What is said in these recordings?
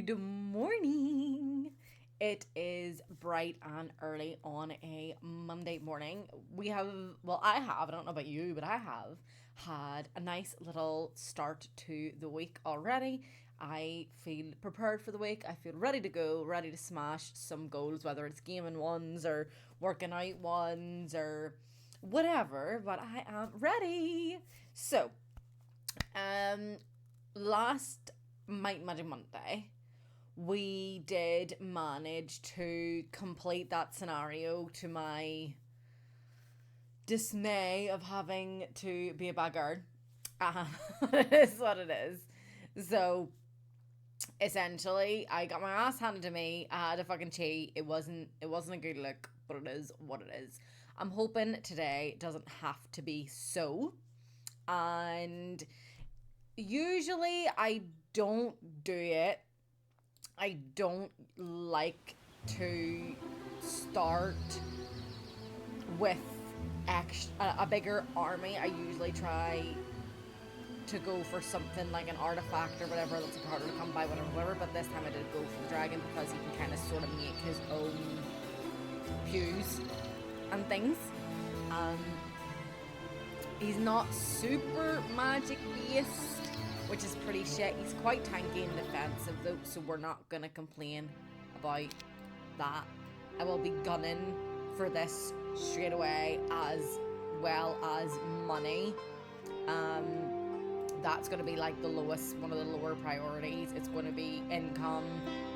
Good morning. It is bright and early on a Monday morning. I don't know about you, but I have had a nice little start to the week already. I feel prepared for the week. I feel ready to go, ready to smash some goals, whether it's gaming ones or working out ones or whatever, but I am ready. So, um, last Might Magic Monday, we did manage to complete that scenario to my dismay of having to be a bad guard. It is what it is. So essentially, I got my ass handed to me. I had a fucking cheat. It wasn't a good look, but it is what it is. I'm hoping today doesn't have to be so. And usually I don't do it. I don't like to start with a bigger army. I usually try to go for something like an artifact or whatever that's harder to come by, whatever. But this time I did go for the dragon because he can kind of sort of make his own pews and things. Um, he's not super magic based, which is pretty shit. He's quite tanky and defensive though, so we're not gonna complain about that. I will be gunning for this straight away, as well as money. That's gonna be like one of the lower priorities. It's gonna be income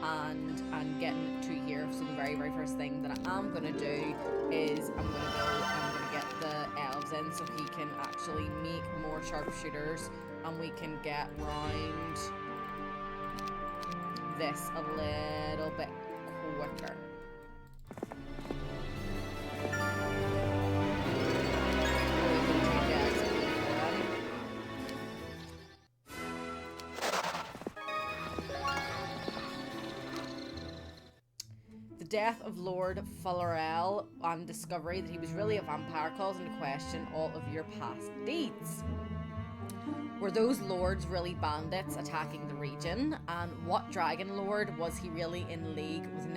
and getting to here. So the very, very first thing that I am gonna do is I'm gonna get the elves in so he can actually make more sharpshooters and we can get round this a little bit quicker. The death of Lord Fullerell and discovery that he was really a vampire calls into question all of your past deeds. Were those lords really bandits attacking the region? And what dragon lord was he really in league with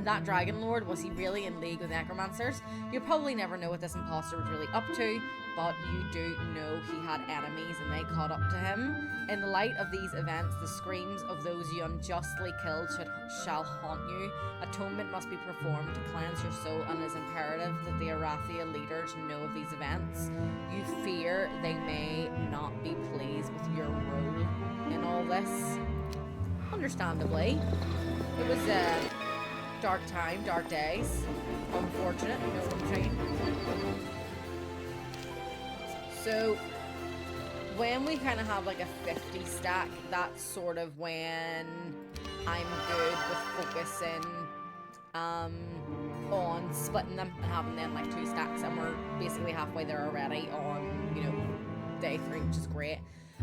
that dragon lord, was he really in league with necromancers? You'll probably never know what this imposter was really up to, but you do know he had enemies and they caught up to him. In the light of these events, the screams of those you unjustly killed shall haunt you. Atonement must be performed to cleanse your soul, and it is imperative that the Erathia leaders know of these events. You fear they may not be pleased with your role in all this. Understandably. It was a dark time, dark days. Unfortunate, you know what I'm saying? So, when we kind of have like a 50 stack, that's sort of when I'm good with focusing on splitting them and having them like 2 stacks, and we're basically halfway there already on, day 3, which is great.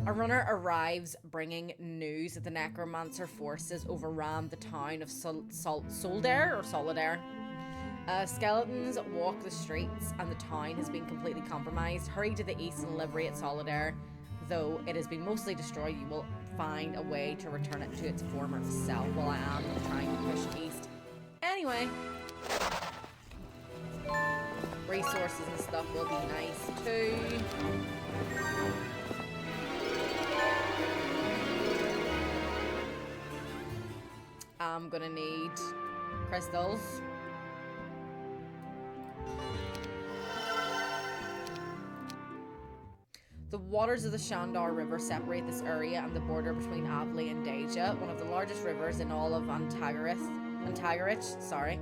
A runner arrives bringing news that the necromancer forces overran the town of Soldair. Skeletons walk the streets and the town has been completely compromised. Hurry to the east and liberate Soldair. Though it has been mostly destroyed, you will find a way to return it to its former self, while I am trying to push east. Anyway, resources and stuff will be nice too. I'm gonna need crystals. The waters of the Shandar River separate this area and the border between Avley and Deja, one of the largest rivers in all of Antagarith. Antagarich, sorry.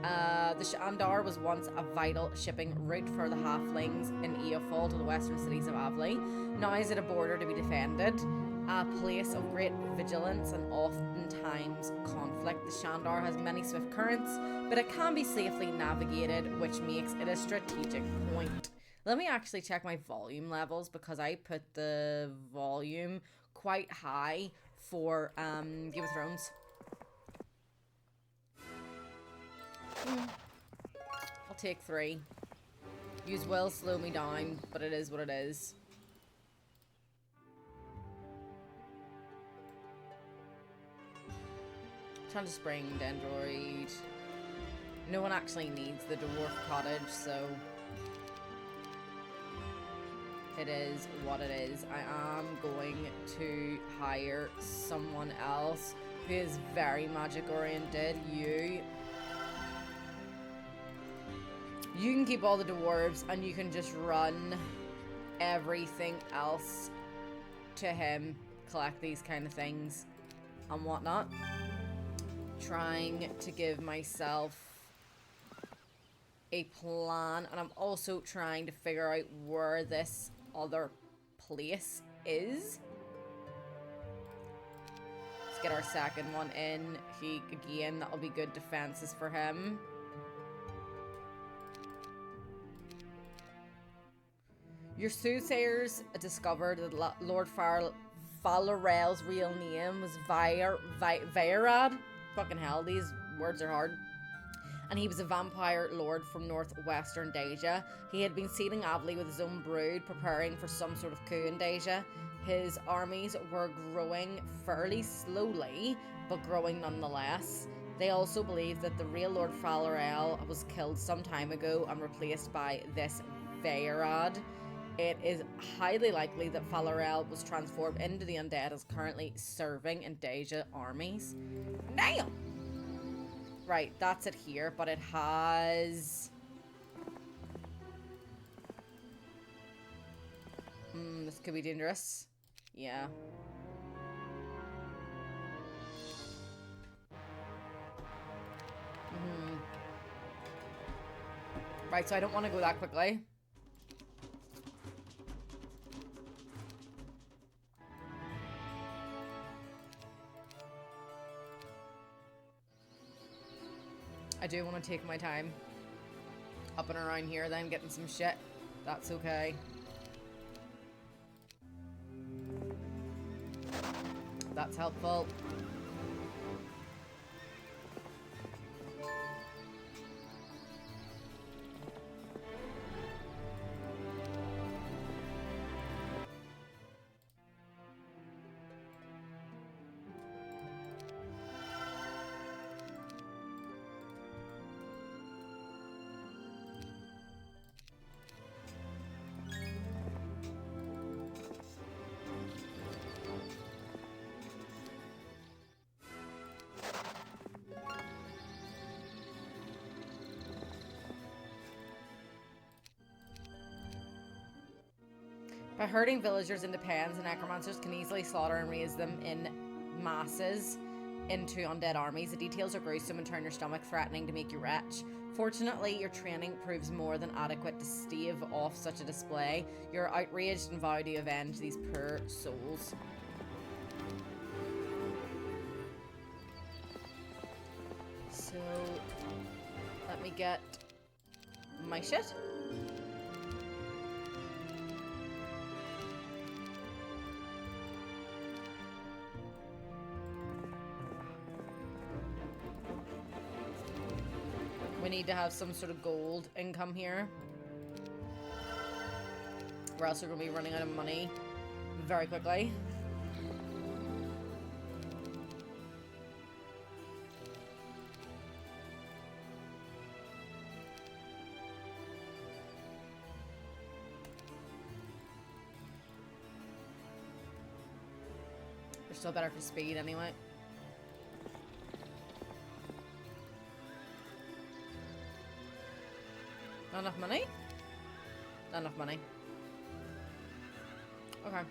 The Shandar was once a vital shipping route for the halflings in Eofol to the western cities of Avley. Now is it a border to be defended, a place of great vigilance and oftentimes conflict. The Shandar has many swift currents, but it can be safely navigated, which makes it a strategic point. Let me actually check my volume levels, because I put the volume quite high for Game of Thrones. I'll take 3. Use will slow me down, but it is what it is. Trying to spring Dendroid. No one actually needs the dwarf cottage, so it is what it is. I am going to hire someone else who is very magic oriented. You can keep all the dwarves, and you can just run everything else to him. Collect these kind of things and whatnot. Trying to give myself a plan, and I'm also trying to figure out where this other place is. Let's get our second one in. Again, that'll be good defenses for him. Your soothsayers discovered that Lord Falarel's real name was Vairad. Fucking hell, these words are hard. And he was a vampire lord from northwestern Deja. He had been sealing Avley with his own brood, preparing for some sort of coup in Deja. His armies were growing fairly slowly, but growing nonetheless. They also believed that the real Lord Falarel was killed some time ago and replaced by this Vairad. It is highly likely that Falarel was transformed into the undead, as currently serving in Deja armies. Damn! Right, that's it here, but it has... this could be dangerous. Yeah. Right, so I don't want to go that quickly. I do want to take my time up and around here, then getting some shit. That's okay. That's helpful. By herding villagers into pens, the necromancers can easily slaughter and raise them in masses into undead armies. The details are gruesome and turn your stomach, threatening to make you retch. Fortunately, your training proves more than adequate to stave off such a display. You're outraged and vow to avenge these poor souls. So, let me get my shit. We need to have some sort of gold income here, or else we're going to be running out of money very quickly. They're still better for speed anyway. Not enough money? Not enough money. Okay.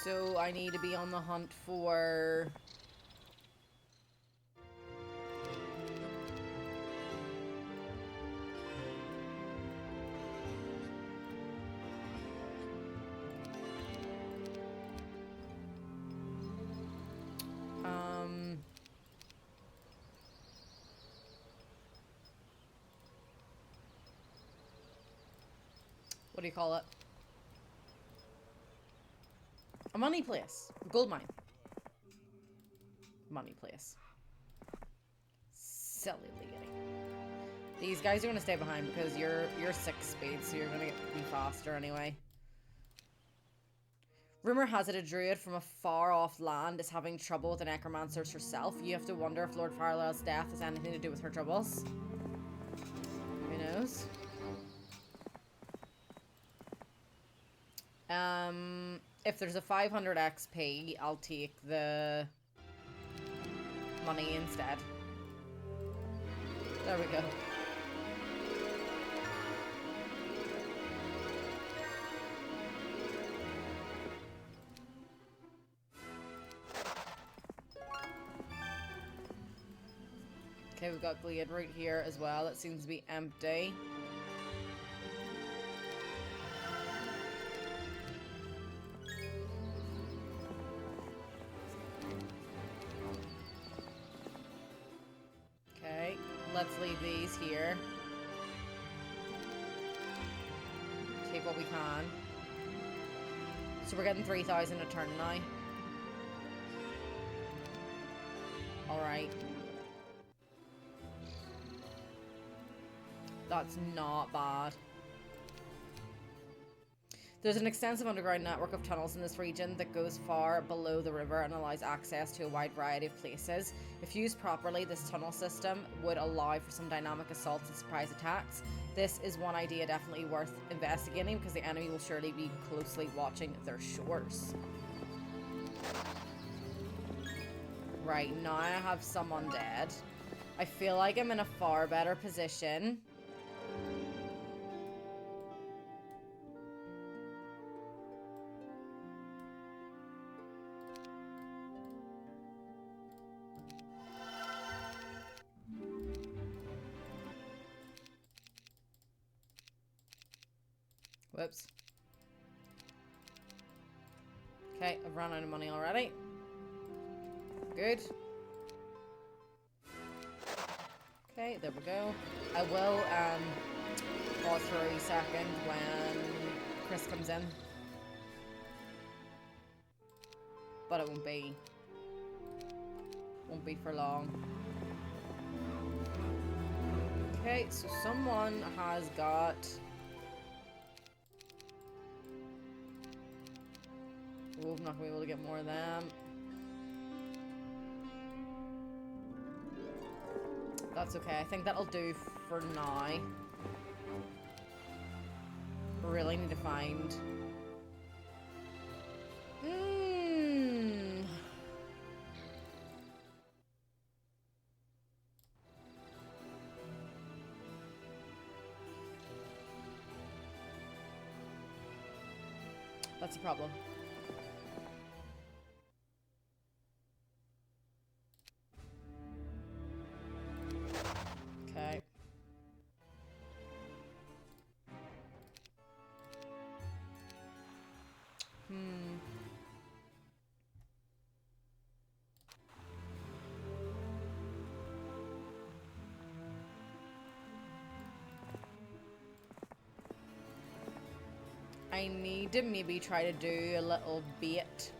So I need to be on the hunt for... what do you call it? A money place. Gold mine. Money place. Silly lady. These guys are gonna stay behind because you're 6 speed, so you're gonna be faster anyway. Rumor has it a druid from a far off land is having trouble with the necromancers herself. You have to wonder if Lord Farwell's death has anything to do with her troubles. Who knows? If there's a 500 XP, I'll take the money instead. There we go. Okay, we've got Glade right here as well. It seems to be empty. Okay, let's leave these here. Take what we can. So we're getting 3,000 a turn now. Alright. That's not bad. There's an extensive underground network of tunnels in this region that goes far below the river and allows access to a wide variety of places. If used properly, this tunnel system would allow for some dynamic assaults and surprise attacks. This is one idea definitely worth investigating because the enemy will surely be closely watching their shores. Right, now I have someone dead. I feel like I'm in a far better position. Whoops. Okay, I've run out of money already. Good. Okay, there we go. I will pause for a second when Chris comes in. But it won't be for long. Okay, so someone has got... Oh, I'm not going to be able to get more of them. That's okay. I think that'll do for now. Really need to find... That's a problem. Okay. I need to maybe try to do a little bait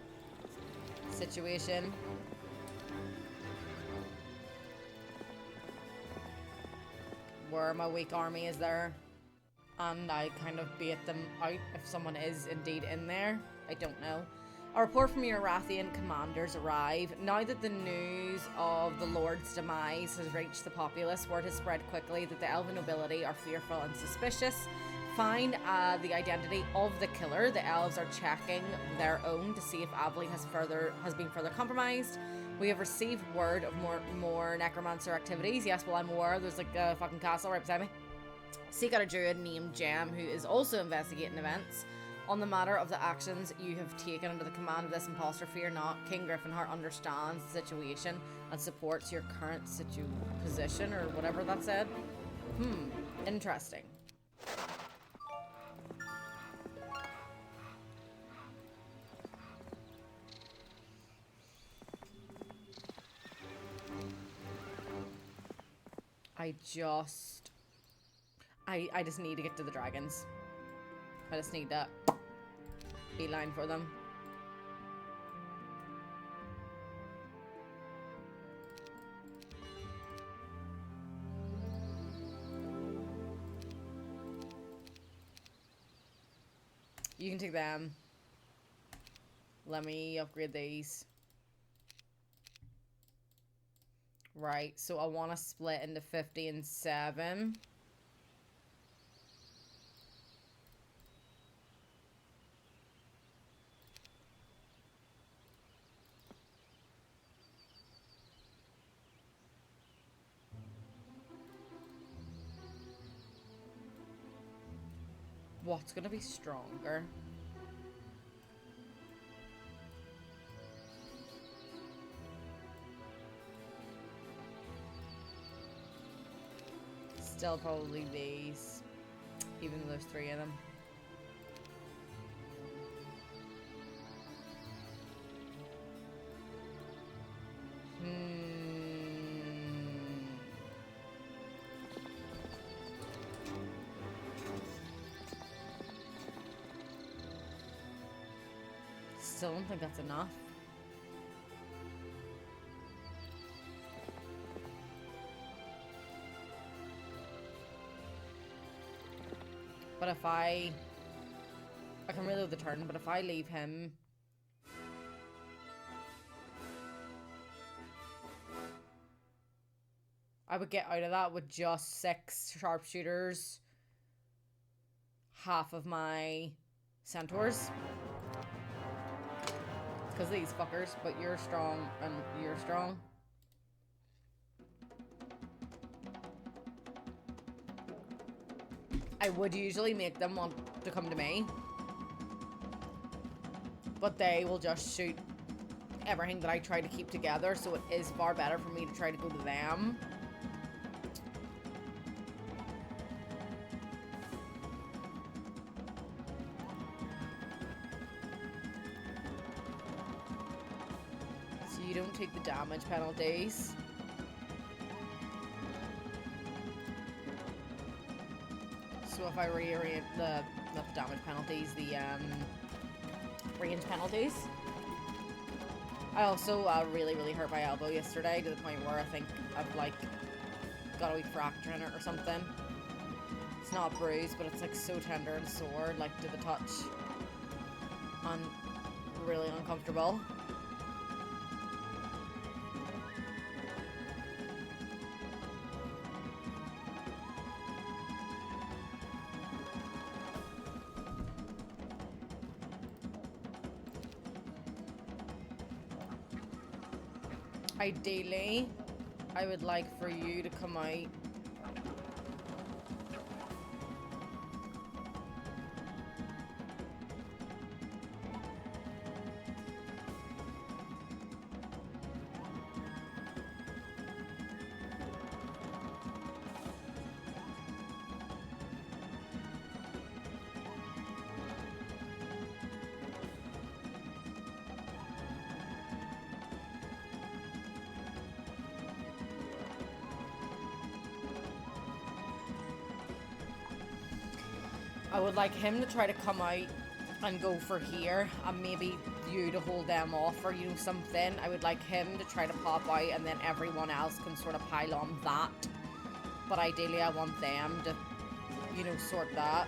situation. Where my weak army is there. And I kind of bait them out if someone is indeed in there. I don't know. A report from your Erathian commanders arrive. Now that the news of the Lord's demise has reached the populace, word has spread quickly that the elven nobility are fearful and suspicious. Find the identity of the killer. The elves are checking their own to see if Avley has been further compromised. We have received word of more necromancer activities. Yes, well, I'm aware there's like a fucking castle right beside me. Seek out a druid named Jem who is also investigating events. On the matter of the actions you have taken under the command of this imposter, fear not. King Griffinheart understands the situation and supports your current position, or whatever that said. Interesting. I just need to get to the dragons. I just need to beeline for them. You can take them. Let me upgrade these. Right, so I want to split into 50 and 7. What's gonna be stronger? Still probably these, even though there's 3 of them. Still don't think that's enough. But if I can reload the turn, but if I leave him, I would get out of that with just 6 sharpshooters, half of my centaurs. Because these fuckers, but you're strong and you're strong. I would usually make them want to come to me, but they will just shoot everything that I try to keep together, so it is far better for me to try to go to them. So you don't take the damage penalties. So if I rearrange not the damage penalties, the range penalties. I also really hurt my elbow yesterday to the point where I think I've like got a wee fracture in it or something. It's not bruised, but it's like so tender and sore, like to the touch, and really uncomfortable. Ideally, I would like for you to come out . I would like him to try to come out and go for here, and maybe you to hold them off, or you know, something. I would like him to try to pop out, and then everyone else can sort of pile on that. But ideally I want them to, you know, sort that.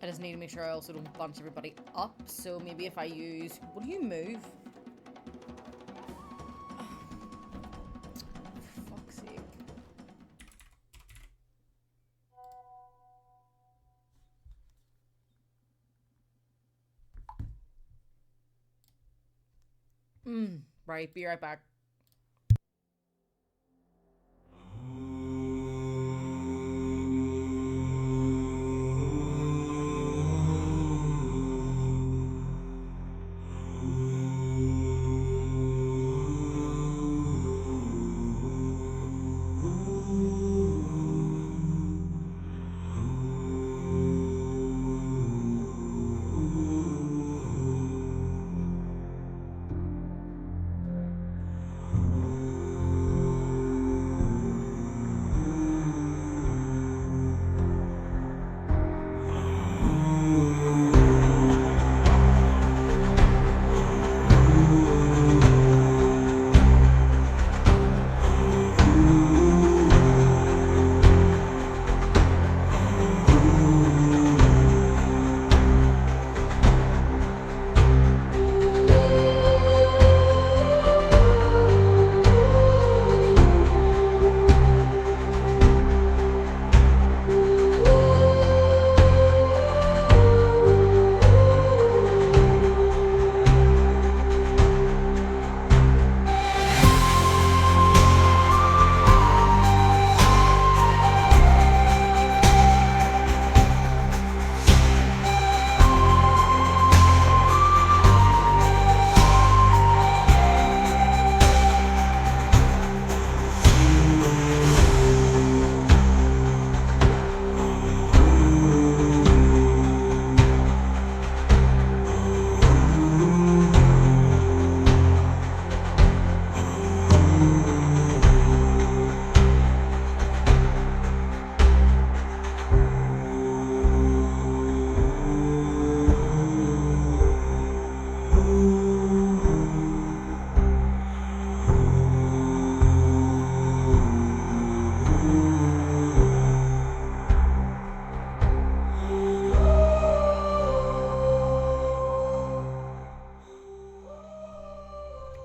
I just need to make sure I also don't bunch everybody up. So maybe if I use... Will you move? For fuck's sake. Right, be right back.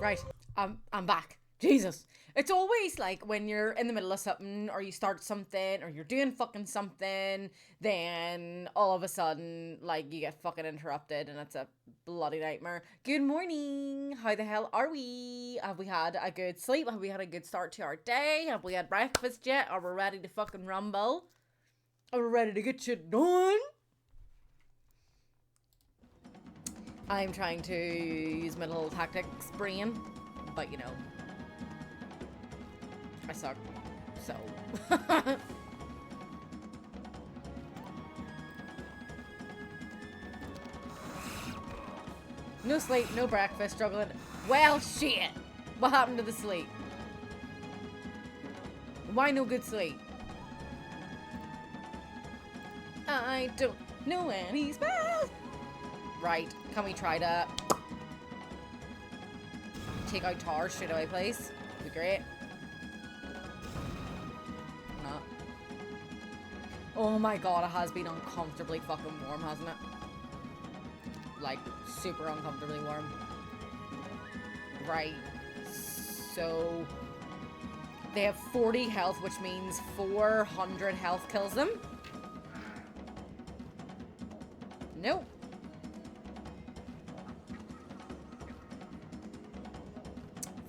Right, I'm back. Jesus. It's always like when you're in the middle of something or you start something or you're doing fucking something, then all of a sudden, like, you get fucking interrupted and it's a bloody nightmare. Good morning. How the hell are we? Have we had a good sleep? Have we had a good start to our day? Have we had breakfast yet? Are we ready to fucking rumble? Are we ready to get shit done? I'm trying to use my little tactics brain, but you know, I suck, so. No sleep, no breakfast, struggling. Well, shit! What happened to the sleep? Why no good sleep? I don't know any spells! Right, can we try to take out Tar straight away, please? Would be great. Not. Oh my god, it has been uncomfortably fucking warm, hasn't it? Like, super uncomfortably warm. Right. So, they have 40 health, which means 400 health kills them. Nope.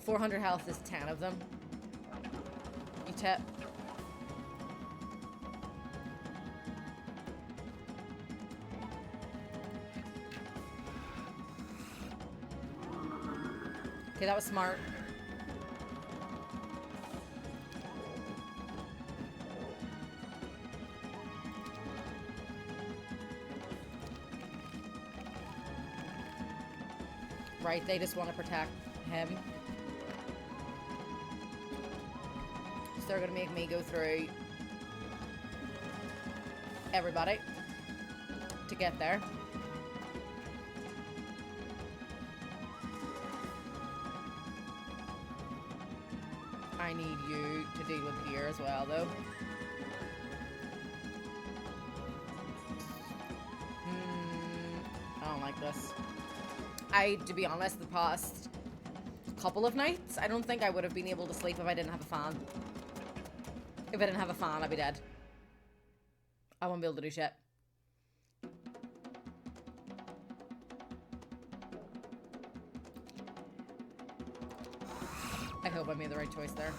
$400 health is 10 of them. You tip. Okay, that was smart. Right, they just want to protect him. So they're gonna make me go through everybody to get there. I need you to deal with here as well, though. I don't like this. To be honest, the past couple of nights, I don't think I would have been able to sleep if I didn't have a fan. If I didn't have a fan, I'd be dead. I won't be able to do shit. I hope I made the right choice there.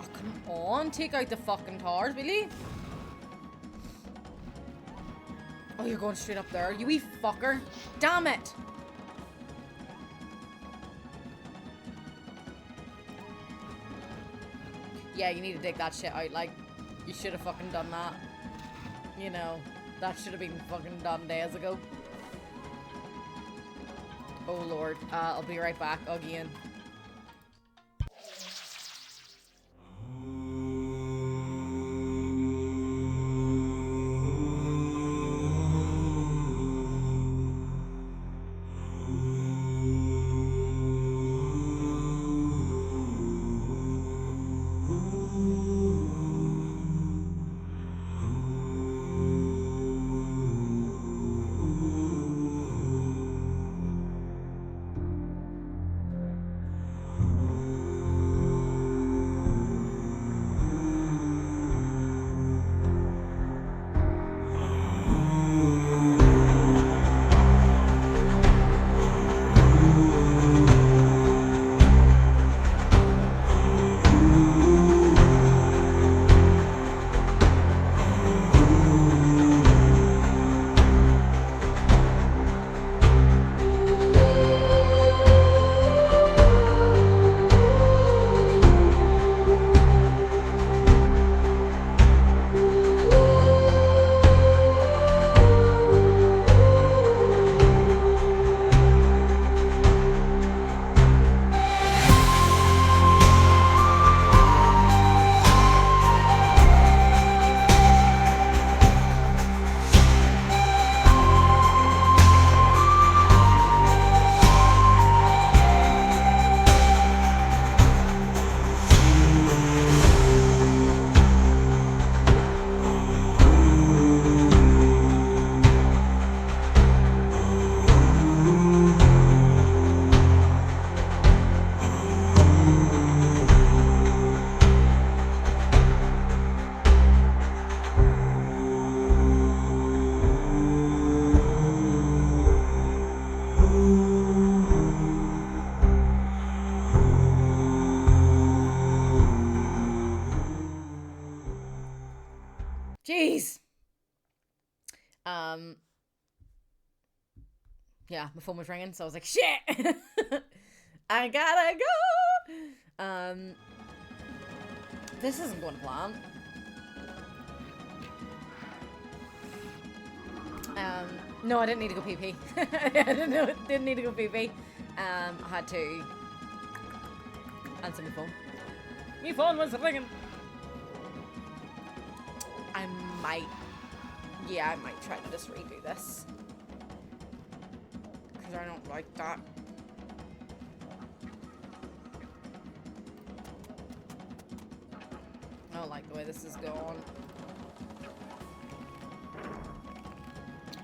Oh, come on. Take out the fucking towers, will you? Oh, you're going straight up there. You wee fucker. Damn it. Yeah, you need to dig that shit out. Like, you should have fucking done that. You know, that should have been fucking done days ago. Oh, Lord. I'll be right back again. Jeez. Yeah, my phone was ringing, so I was like, shit. I gotta go. This isn't going to plan. No, I didn't need to go pee-pee. I didn't need to go pee-pee. I had to answer my phone. My phone was ringing. I might try to just redo this. Because I don't like that. I don't like the way this is going.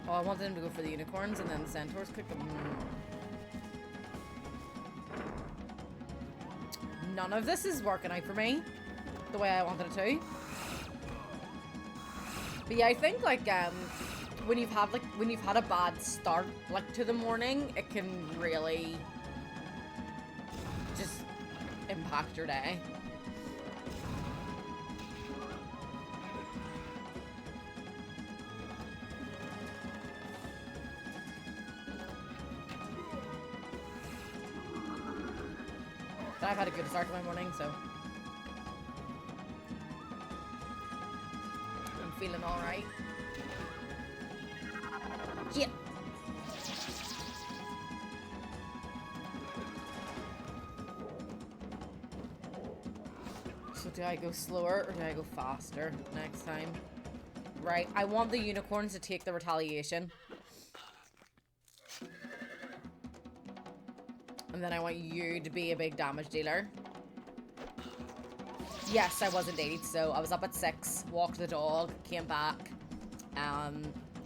Oh, I wanted him to go for the unicorns and then the centaurs pick them. None of this is working out for me the way I wanted it to. But yeah, I think like when you've had a bad start like to the morning, it can really just impact your day. But I've had a good start to my morning, so I'm feeling alright. Yeah. So do I go slower or do I go faster next time? Right, I want the unicorns to take the retaliation. And then I want you to be a big damage dealer. Yes, I was indeed. So I was up at 6, walked the dog, came back,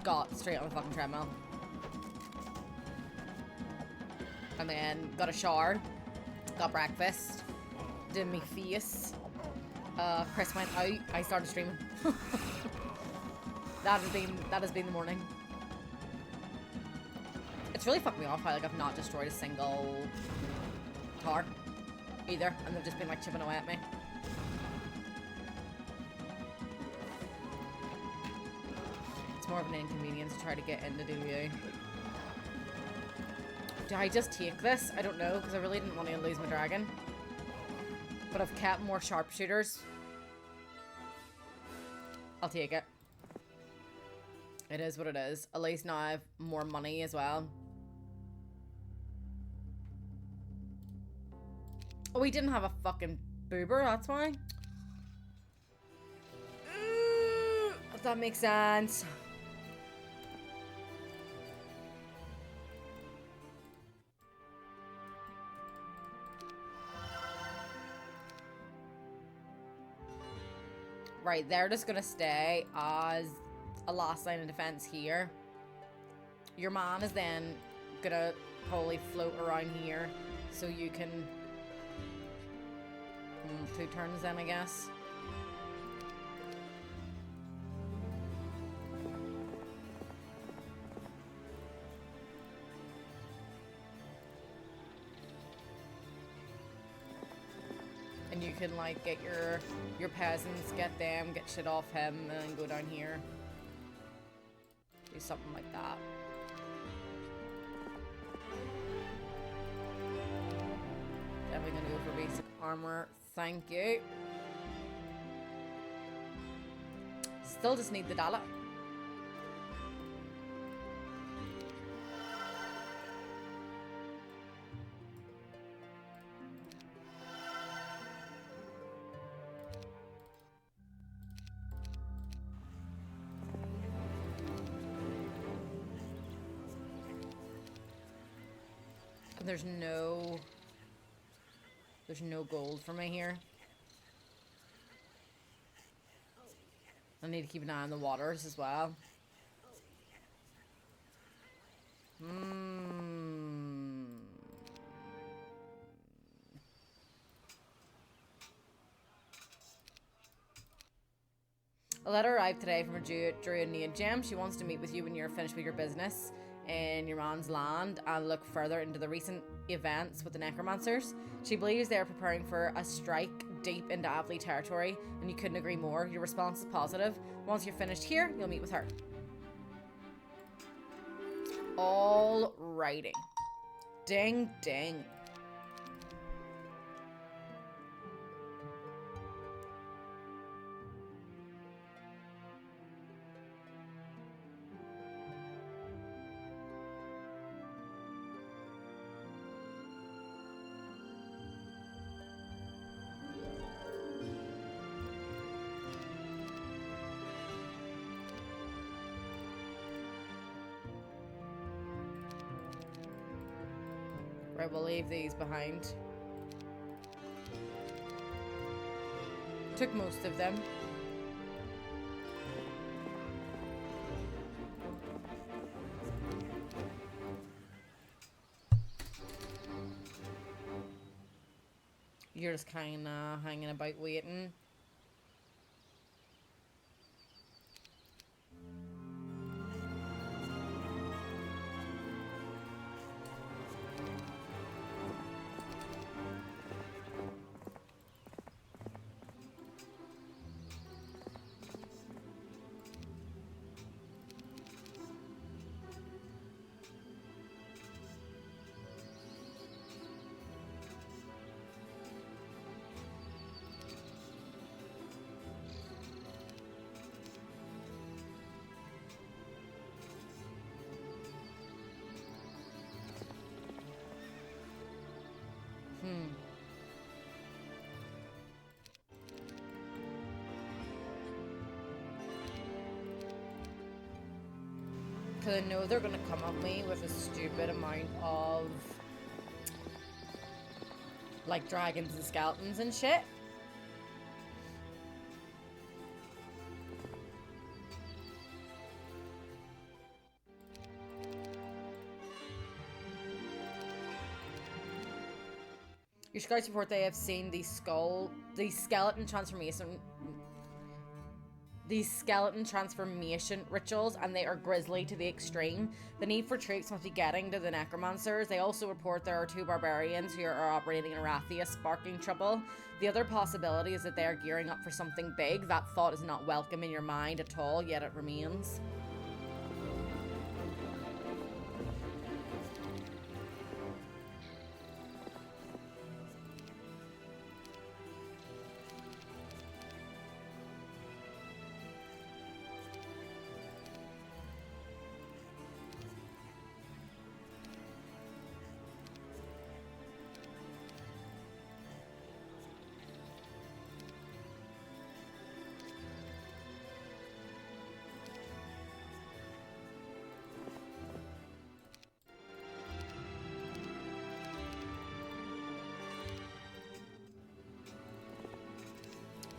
got straight on the fucking treadmill. And then got a shower, got breakfast, did my face. Chris went out, I started streaming. that has been the morning. It's really fucked me off how like I've not destroyed a single tower either, and they've just been like chipping away at me. It's more of an inconvenience to try to get into DW. Do I just take this? I don't know, because I really didn't want to lose my dragon. But I've kept more sharpshooters. I'll take it. It is what it is. At least now I have more money as well. Oh, we didn't have a fucking boober, that's why. If that makes sense. Right, they're just gonna stay as a last line of defense here. Your man is then gonna probably float around here so you can 2 turns then, I guess. And you can like get your peasants, get shit off him, and then go down here. Do something like that. Definitely gonna go for basic armor. Thank you. Still just need the Dalek. There's no gold for me here. I need to keep an eye on the waters as well. A letter arrived today from a druid named Gem. She wants to meet with you when you're finished with your business in your man's land and look further into the recent events with the necromancers. She believes they are preparing for a strike deep into Avley territory, and you couldn't agree more. Your response is positive. Once you're finished here, you'll meet with her. Alrighty. Ding ding. Right, we'll leave these behind. Took most of them. You're just kinda hanging about waiting. Because I know they're going to come at me with a stupid amount of like dragons and skeletons and shit. Your scouts report they have seen the skeleton transformation these skeleton transformation rituals, and they are grisly to the extreme. The need for troops must be getting to the necromancers. They also report there are 2 barbarians who are operating in Erathia, sparking trouble. The other possibility is that they are gearing up for something big. That thought is not welcome in your mind at all, yet it remains.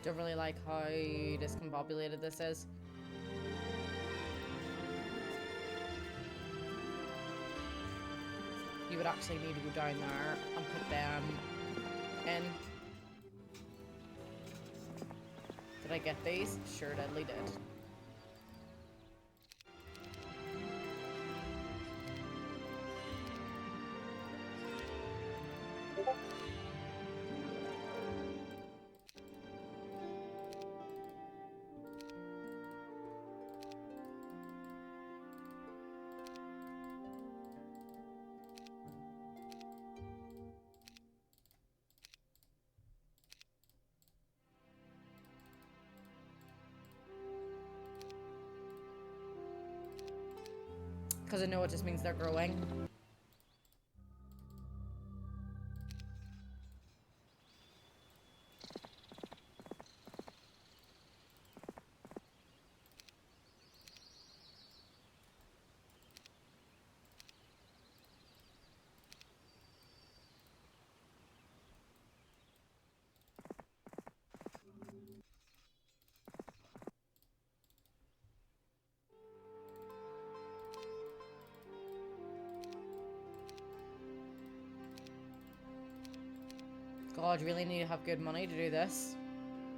Don't really like how discombobulated this is. You would actually need to go down there and put them in. Did I get these? Sure, deadly did. Because I know it just means they're growing. God, you really need to have good money to do this.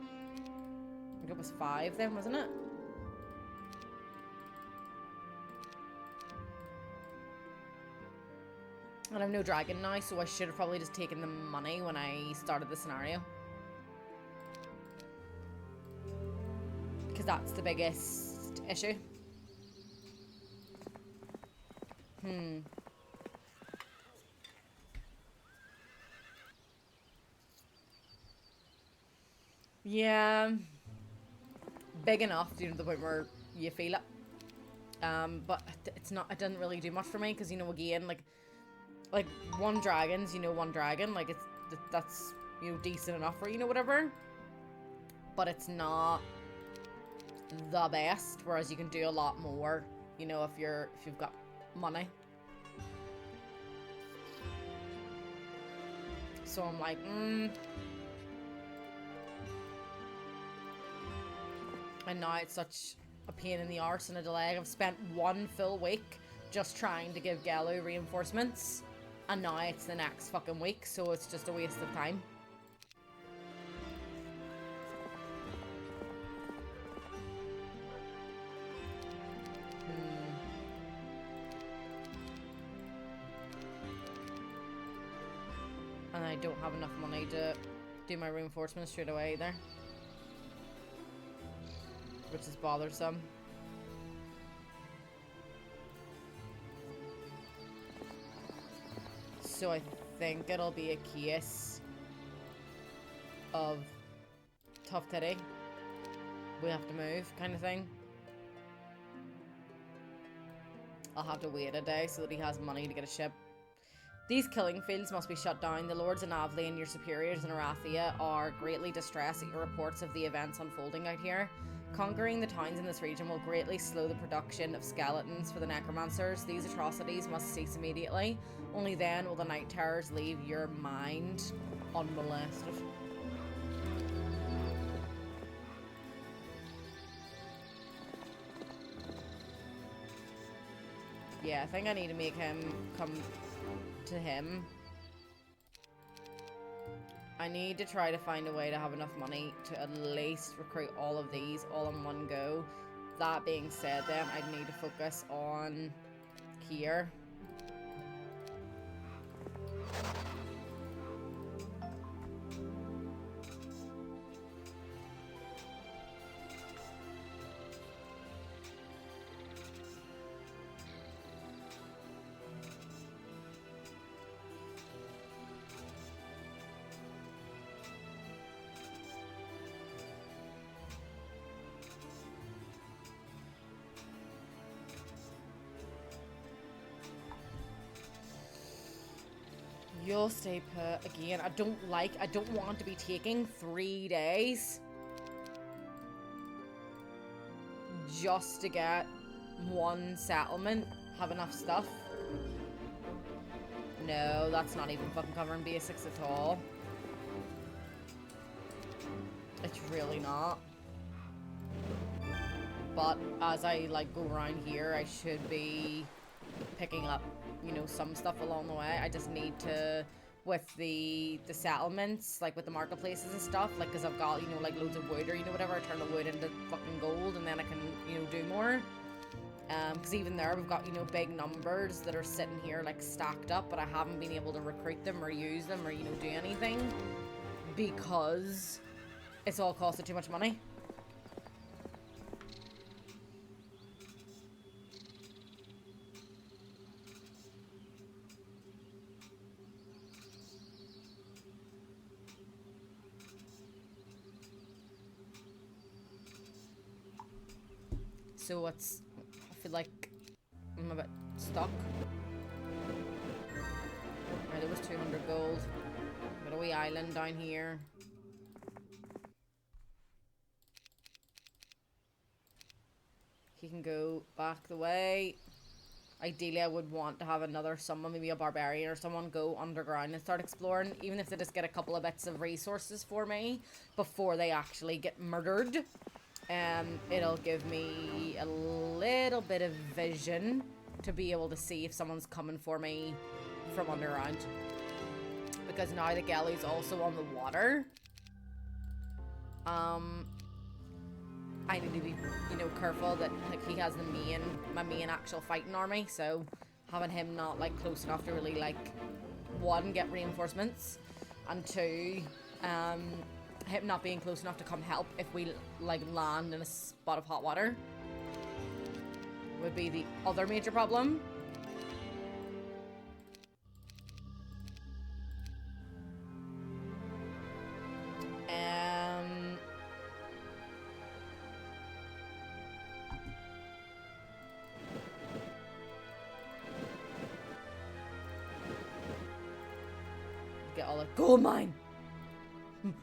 I think it was 5 then, wasn't it? And I have no dragon now, so I should have probably just taken the money when I started the scenario. Because that's the biggest issue. Yeah. Big enough, you know, the point where you feel it. But it's not, it doesn't really do much for me, because, you know, again, like 1 dragon's, you know, 1 dragon, like, that's, you know, decent enough for, you know, whatever. But it's not the best, whereas you can do a lot more, you know, if you've got money. So I'm like, And now it's such a pain in the arse and a delay. I've spent 1 full week just trying to give Gelu reinforcements, and now it's the next fucking week, so it's just a waste of time. And I don't have enough money to do my reinforcements straight away either, which is bothersome. So I think it'll be a case of tough titty, we have to move kind of thing. I'll have to wait a day so that he has money to get a ship. These killing fields must be shut down. The lords in Avley and your superiors in Erathia are greatly distressed at your reports of the events unfolding out here. Conquering the towns in this region will greatly slow the production of skeletons for the necromancers. These atrocities must cease immediately. Only then will the night terrors leave your mind unmolested. Yeah, I think I need to make him come to him. I need to try to find a way to have enough money to at least recruit all of these all in one go. That being said, then I'd need to focus on here. You'll stay put. Again, I don't want to be taking 3 days just to get one settlement, have enough stuff. No, that's not even fucking covering basics at all. It's really not. But as I like go around here, I should be picking up, you know, some stuff along the way. I just need to, with the settlements, like with the marketplaces and stuff, like, because I've got, you know, like loads of wood or, you know, whatever, I turn the wood into fucking gold and then I can, you know, do more. Because even there we've got, you know, big numbers that are sitting here like stacked up, but I haven't been able to recruit them or use them or, you know, do anything because it's all costed too much money. So what's... I feel like I'm a bit stuck. Right, there was 200 gold. Got a wee island down here. He can go back the way. Ideally, I would want to have another someone, maybe a barbarian or someone, go underground and start exploring, even if they just get a couple of bits of resources for me before they actually get murdered. It'll give me a little bit of vision to be able to see if someone's coming for me from underground. Because now the galley's also on the water. I need to be, you know, careful that, like, he has my main actual fighting army, so having him not, like, close enough to really, like, one, get reinforcements, and two, him not being close enough to come help if we, like, land in a spot of hot water would be the other major problem. Get all the gold mine.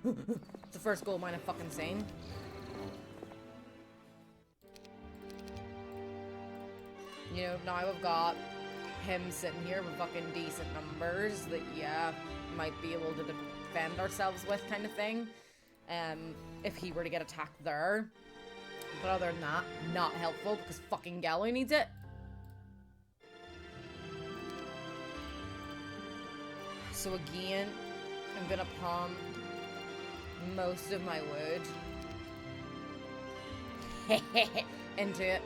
It's the first gold mine I've fucking seen. You know, now I've got him sitting here with fucking decent numbers that, yeah, might be able to defend ourselves with, kind of thing. If he were to get attacked there. But other than that, not helpful because fucking Gallo needs it. So again, I'm gonna pump most of my wood into it.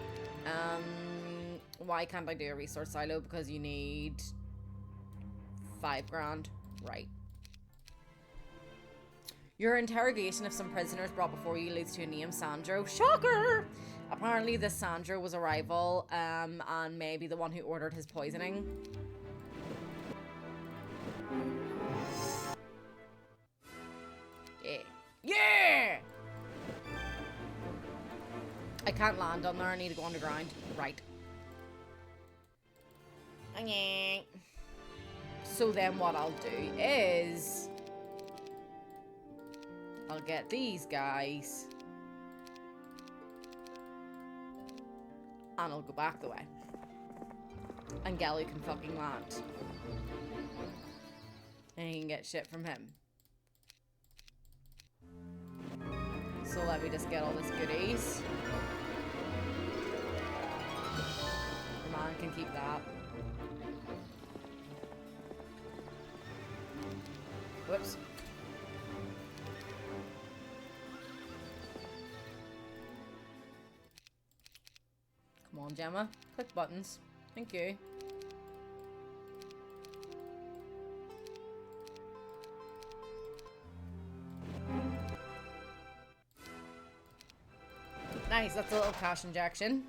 Why can't I do a resource silo? Because you need 5 grand. Right. Your interrogation of some prisoners brought before you leads to a name, Sandro. Shocker! Apparently this Sandro was a rival, and maybe the one who ordered his poisoning. Yeah. Yeah! I can't land on there, I need to go underground. Right. Okay. So then what I'll do is I'll get these guys and I'll go back the way. And Gallo can fucking land. And he can get shit from him. So let me just get all this goodies. The man can keep that. Whoops. on, Gemma. Click buttons. Thank you. Nice, that's a little cash injection.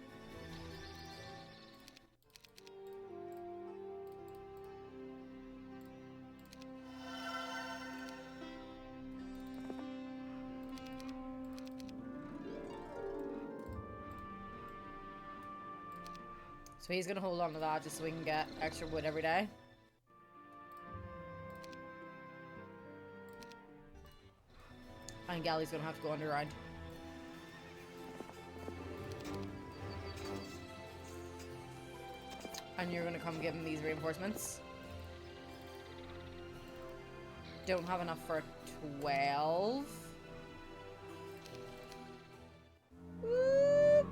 So he's gonna hold on to that just so we can get extra wood every day. And Gally's gonna have to go underground. And you're gonna come give him these reinforcements. Don't have enough for 12. Whoop.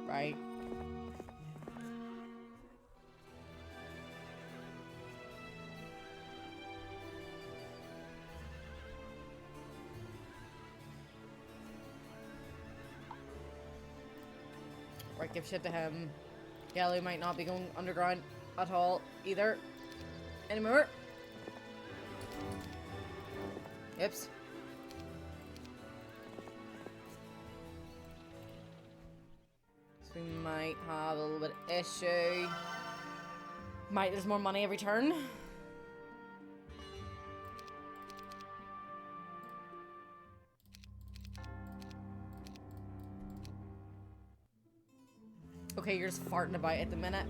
Right. Right, give shit to him. Gally might not be going underground at all either anymore. Oops. So we might have a little bit of issue. There's more money every turn. Okay, you're just farting about at the minute.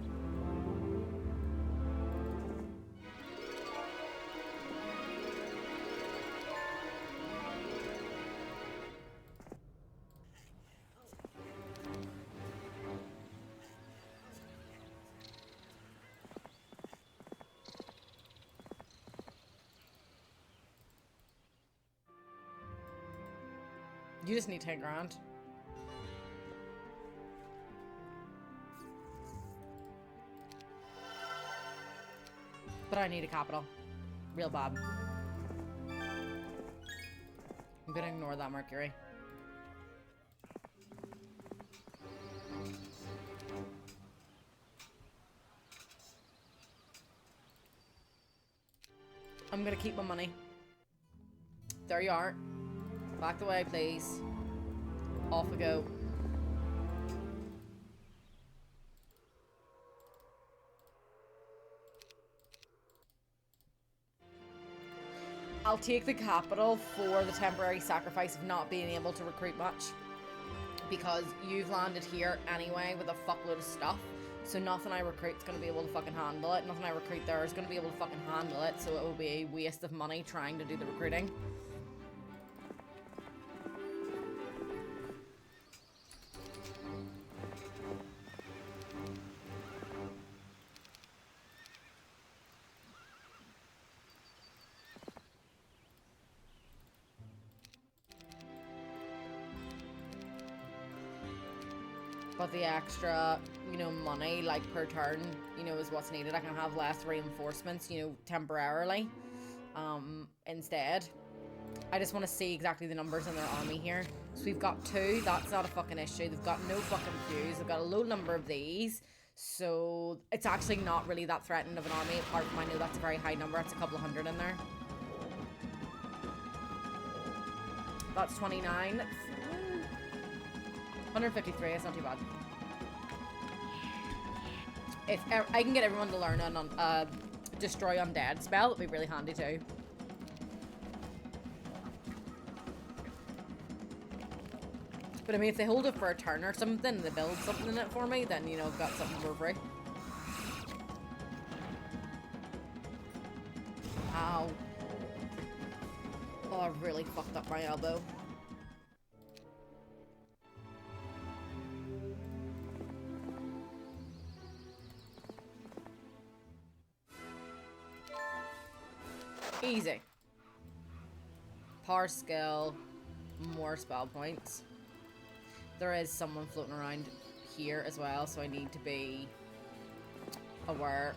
You just need 10 grand. But I need a capital. Real bad. I'm gonna ignore that Mercury. I'm gonna keep my money. There you are. Back the way, please. Off we go. I'll take the capital for the temporary sacrifice of not being able to recruit much. Because you've landed here anyway with a fuckload of stuff. So nothing I recruit is going to be able to fucking handle it. Nothing I recruit there is going to be able to fucking handle it. So it will be a waste of money trying to do the recruiting. But the extra, you know, money, like, per turn, you know, is what's needed. I can have less reinforcements, you know, temporarily, instead. I just want to see exactly the numbers in their army here. So we've got 2, that's not a fucking issue. They've got no fucking fuse. They've got a low number of these. So it's actually not really that threatening of an army, apart from I know that's a very high number. It's a couple of hundred in there. That's 29. That's 153, it's not too bad. If I can get everyone to learn a destroy undead spell, it'd be really handy too. But I mean, if they hold it for a turn or something, they build something in it for me, then, you know, I've got something for free. Ow. Oh, I really fucked up my elbow. Easy. Power skill, more spell points. There is someone floating around here as well, so I need to be aware.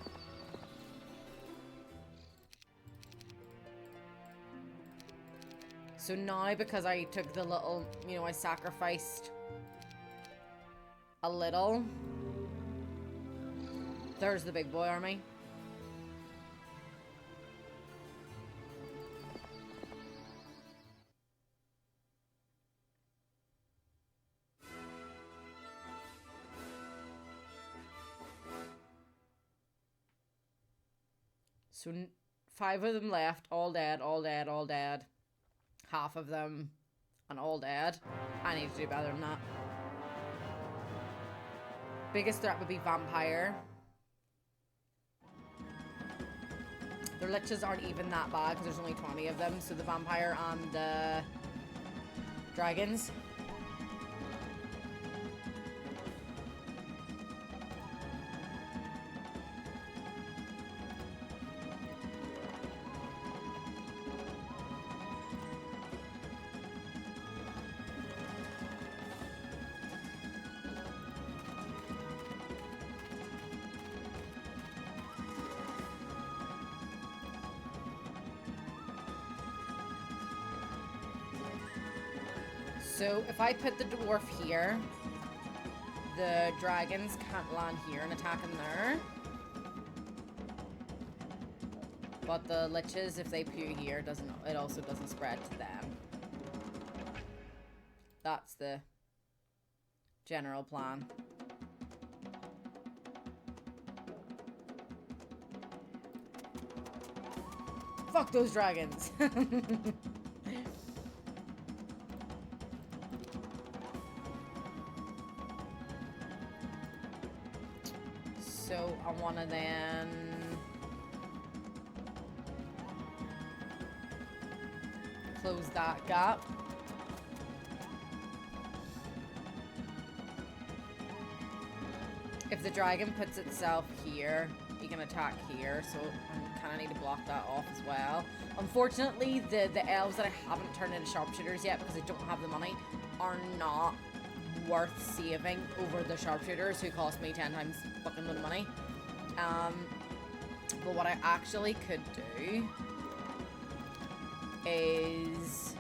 So now, because I took the little, you know, I sacrificed a little. There's the big boy army. So 5 of them left, all dead, all dead, all dead. Half of them, and all dead. I need to do better than that. Biggest threat would be vampire. Their liches aren't even that bad because there's only 20 of them. So the vampire and the dragons. So if I put the dwarf here, the dragons can't land here and attack him there. But the liches, if they pew here, it also doesn't spread to them. That's the general plan. Fuck those dragons. So I want to then close that gap. If the dragon puts itself here, you can attack here, so I kind of need to block that off as well. Unfortunately, the elves that I haven't turned into sharpshooters yet because I don't have the money are not worth saving over the sharpshooters who cost me 10 times fucking load of money. But what I actually could do is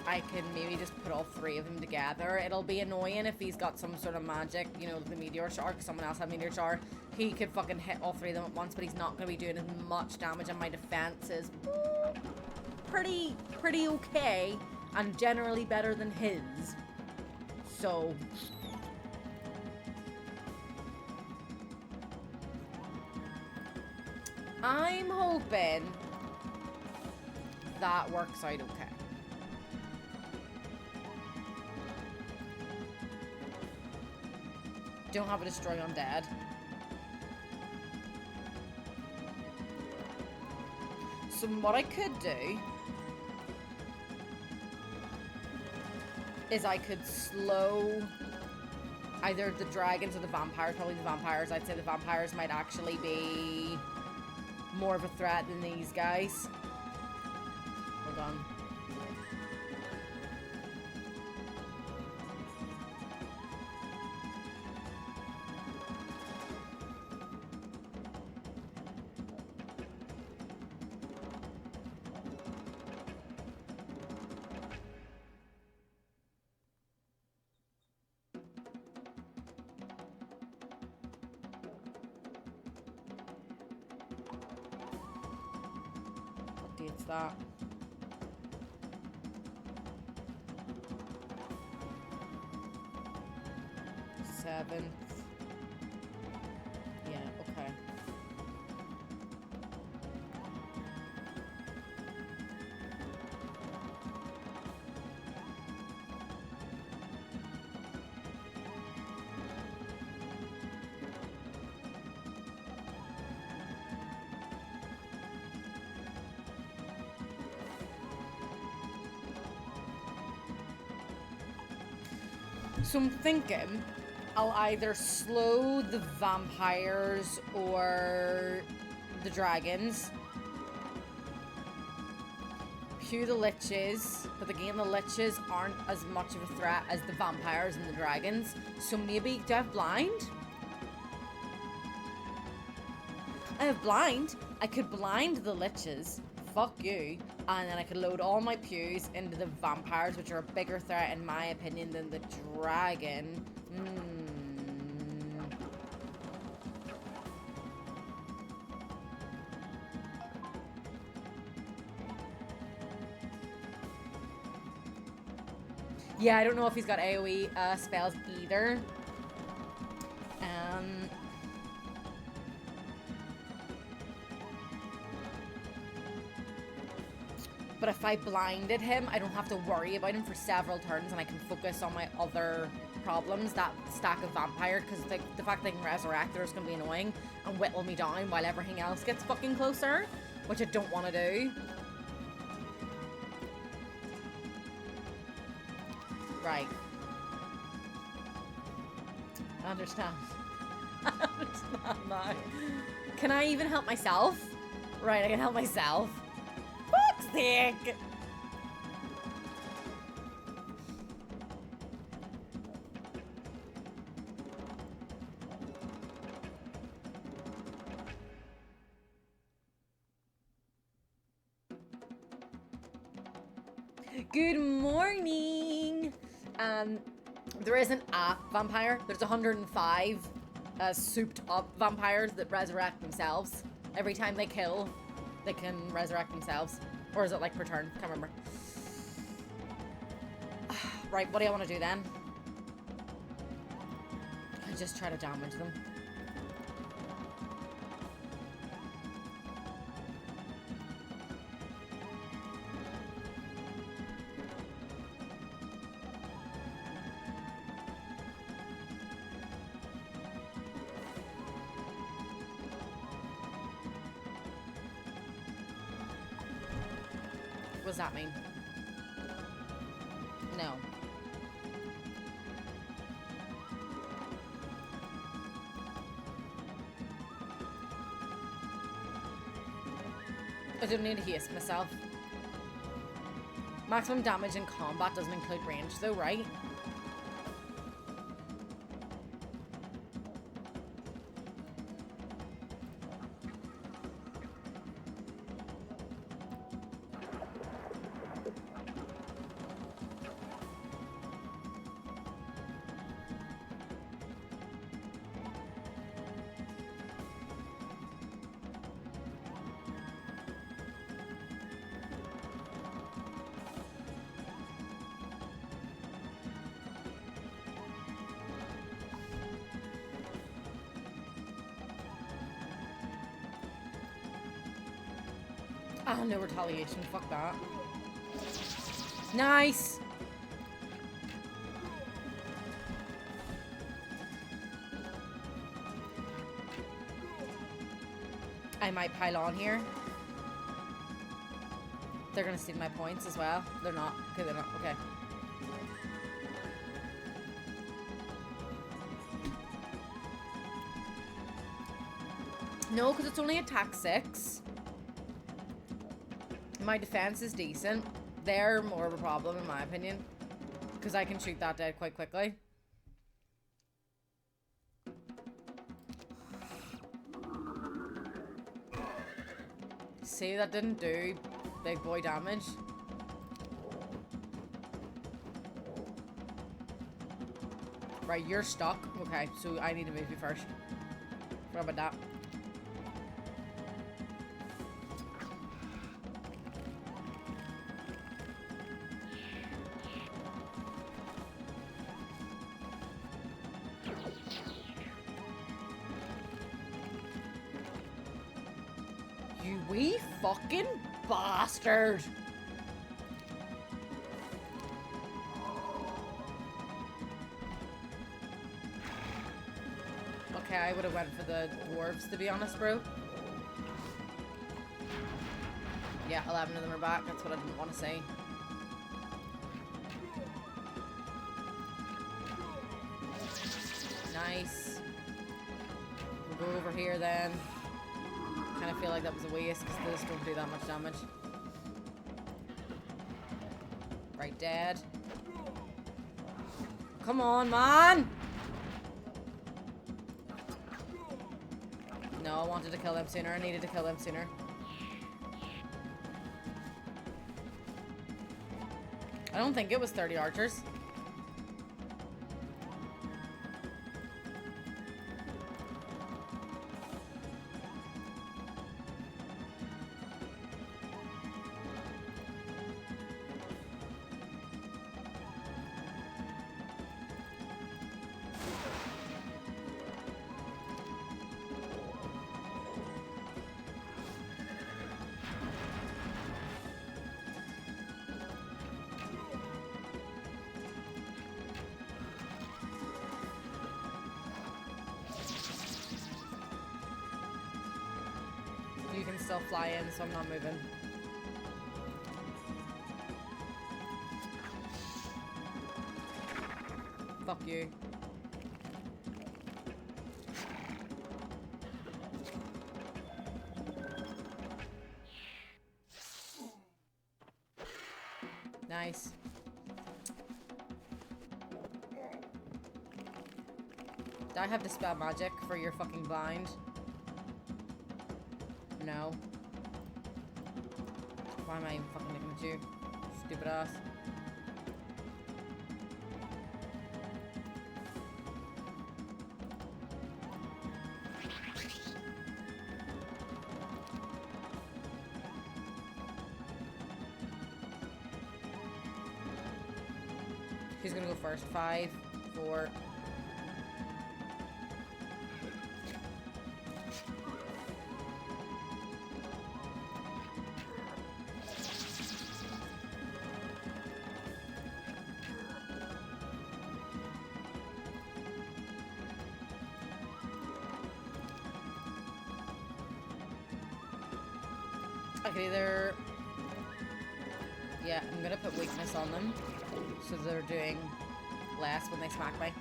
I can maybe just put all 3 of them together. It'll be annoying if he's got some sort of magic, you know, the meteor shark. Someone else had meteor shark. He could fucking hit all 3 of them at once, but he's not going to be doing as much damage, and my defense is pretty okay, and generally better than his. So I'm hoping that works out okay. Don't have a destroy undead. So what I could do is I could slow either the dragons or the vampires. Probably the vampires. I'd say the vampires might actually be more of a threat than these guys. Hold on. It's that. Seventh. Yeah, okay. So I'm thinking I'll either slow the vampires or the dragons. pew the liches, but again, the liches aren't as much of a threat as the vampires and the dragons. So maybe, do I have blind? I have blind. I could blind the liches. Fuck you. And then I could load all my pews into the vampires, which are a bigger threat, in my opinion, than the dragon. Yeah, I don't know if he's got AoE spells either. But if I blinded him, I don't have to worry about him for several turns, and I can focus on my other problems, that stack of vampire, because the fact that I can resurrect her is going to be annoying and whittle me down while everything else gets fucking closer, which I don't want to do. Right. I understand. I understand now. Can I even help myself? Right, I can help myself. Fuck's sake! Good morning! There isn't a vampire. There's 105 souped up vampires that resurrect themselves. Every time they kill, they can resurrect themselves. Or is it like per turn? Can't remember. Right, what do I want to do then? I just try to damage them. What does that mean? No. I don't need to haste myself. Maximum damage in combat doesn't include range though, right? Ah, no retaliation. Fuck that. Nice! I might pile on here. They're gonna steal my points as well. They're not. Okay, they're not. Okay. No, because it's only attack 6. My defense is decent. They're more of a problem in my opinion, because I can shoot that dead quite quickly. See, that didn't do big boy damage. Right, you're stuck. Okay, so I need to move you first. What about that? You wee fucking bastard! Okay, I would have went for the dwarves, to be honest, bro. Yeah, 11 of them are back. That's what I didn't want to say. Nice. We'll go over here then. Kind of feel like that was a waste because those don't do that much damage. Right, dead. Come on, man! No, I wanted to kill them sooner. I needed to kill them sooner. I don't think it was 30 archers. You can still fly in, so I'm not moving. Fuck you. Nice. Do I have dispel magic for your fucking blind? No. Why am I even fucking looking at you? Stupid ass. Who's gonna go first? 5, 4. I could either... Yeah, I'm gonna put weakness on them, so they're doing less when they smack me.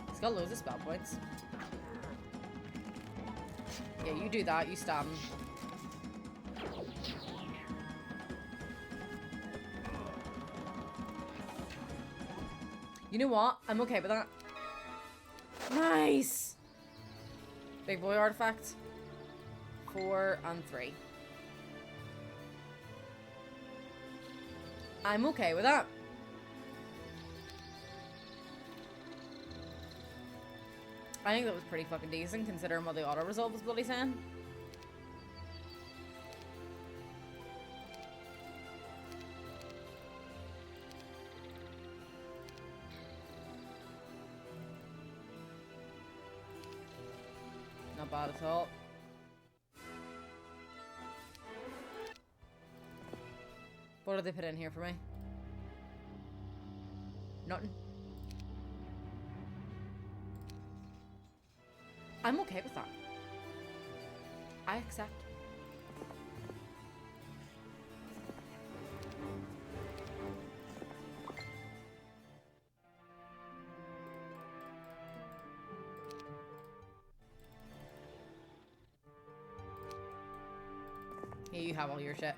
He's got loads of spell points. Yeah, you do that, you stab him. You know what? I'm okay with that. Nice! Big boy artifact. 4 and 3. I'm okay with that. I think that was pretty fucking decent considering what the auto result was bloody saying. Not bad at all. What did they put in here for me? Nothing. I'm okay with that. I accept. Here you have all your shit.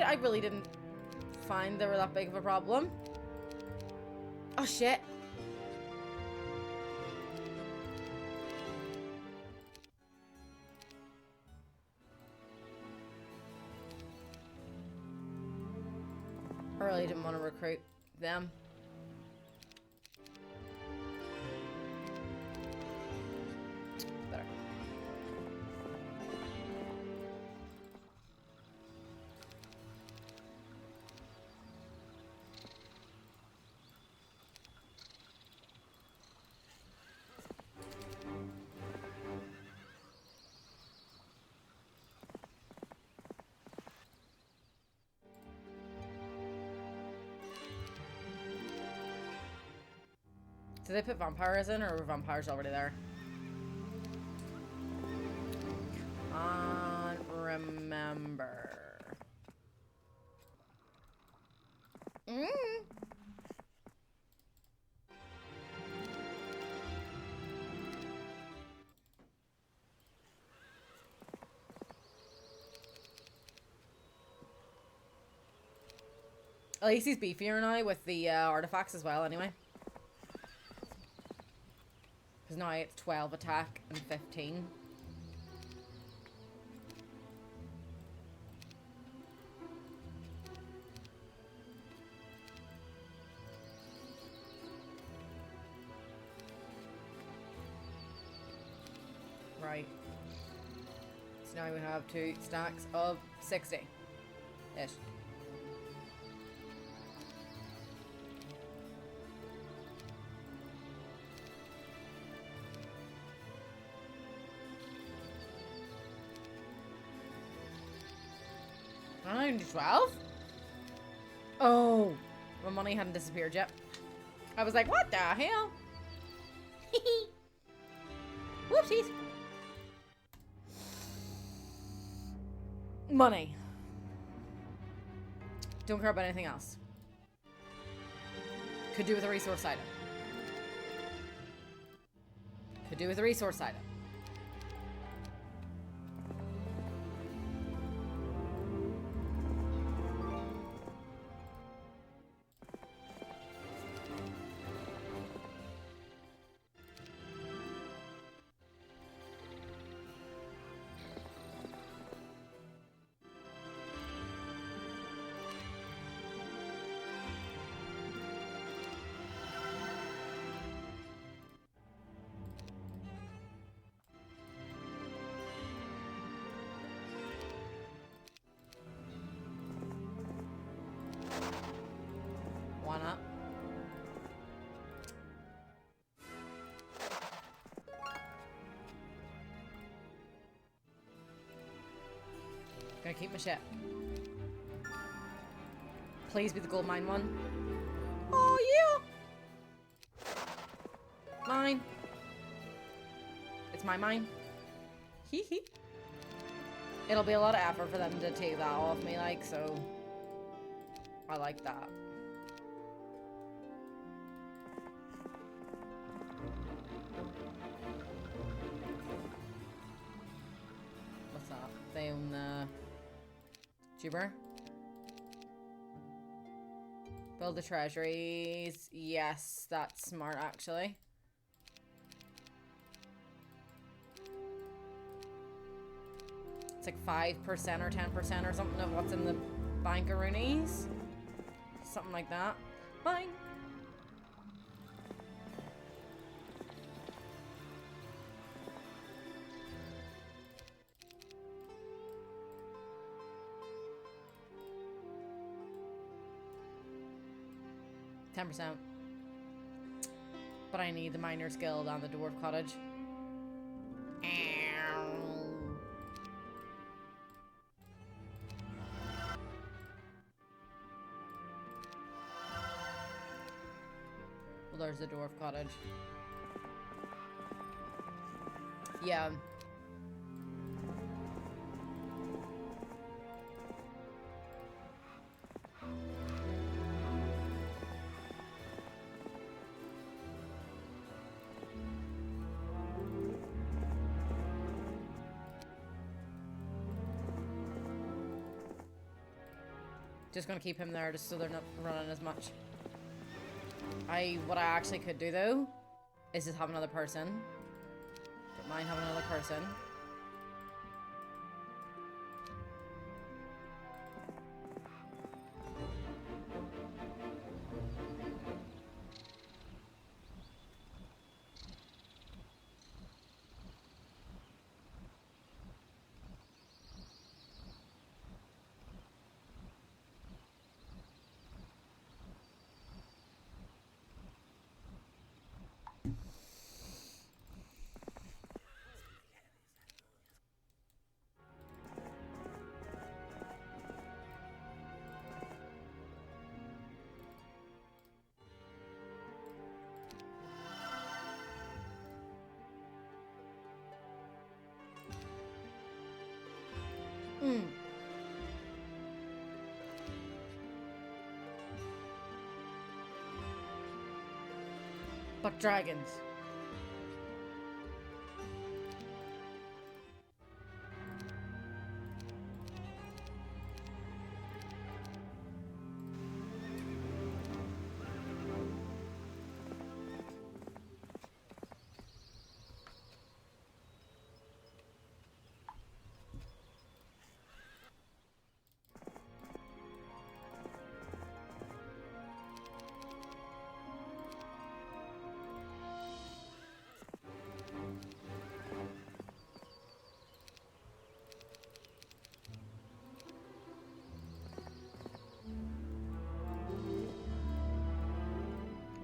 I really didn't find they were that big of a problem. Oh shit. I really didn't want to recruit them. Better. Did they put vampires in, or were vampires already there? Can't remember. At least he's beefier now with the artifacts as well, anyway. Because now it's 12 attack and 15. Right. So now we have 2 stacks of 60-ish. I'm 12? Oh, my money hadn't disappeared yet. I was like, what the hell? Whoopsies. Money. Don't care about anything else. Could do with a resource item. Could do with a resource item. Why not? Gonna keep my shit. Please be the gold mine one. Oh yeah! Mine. It's my mine. Hee hee. It'll be a lot of effort for them to take that off me, like, so I like that. What's that? They own the Tuber. Build the treasuries. Yes, that's smart actually. It's like 5% or 10% or something of what's in the bankaroonies. Something like that. Bye. %. But I need the Miner's Guild and the Dwarf Cottage. Well, there's the Dwarf Cottage. Yeah. Just gonna keep him there just so they're not running as much. What I actually could do though is just have another person. Don't mind having another person. Mm. But dragons.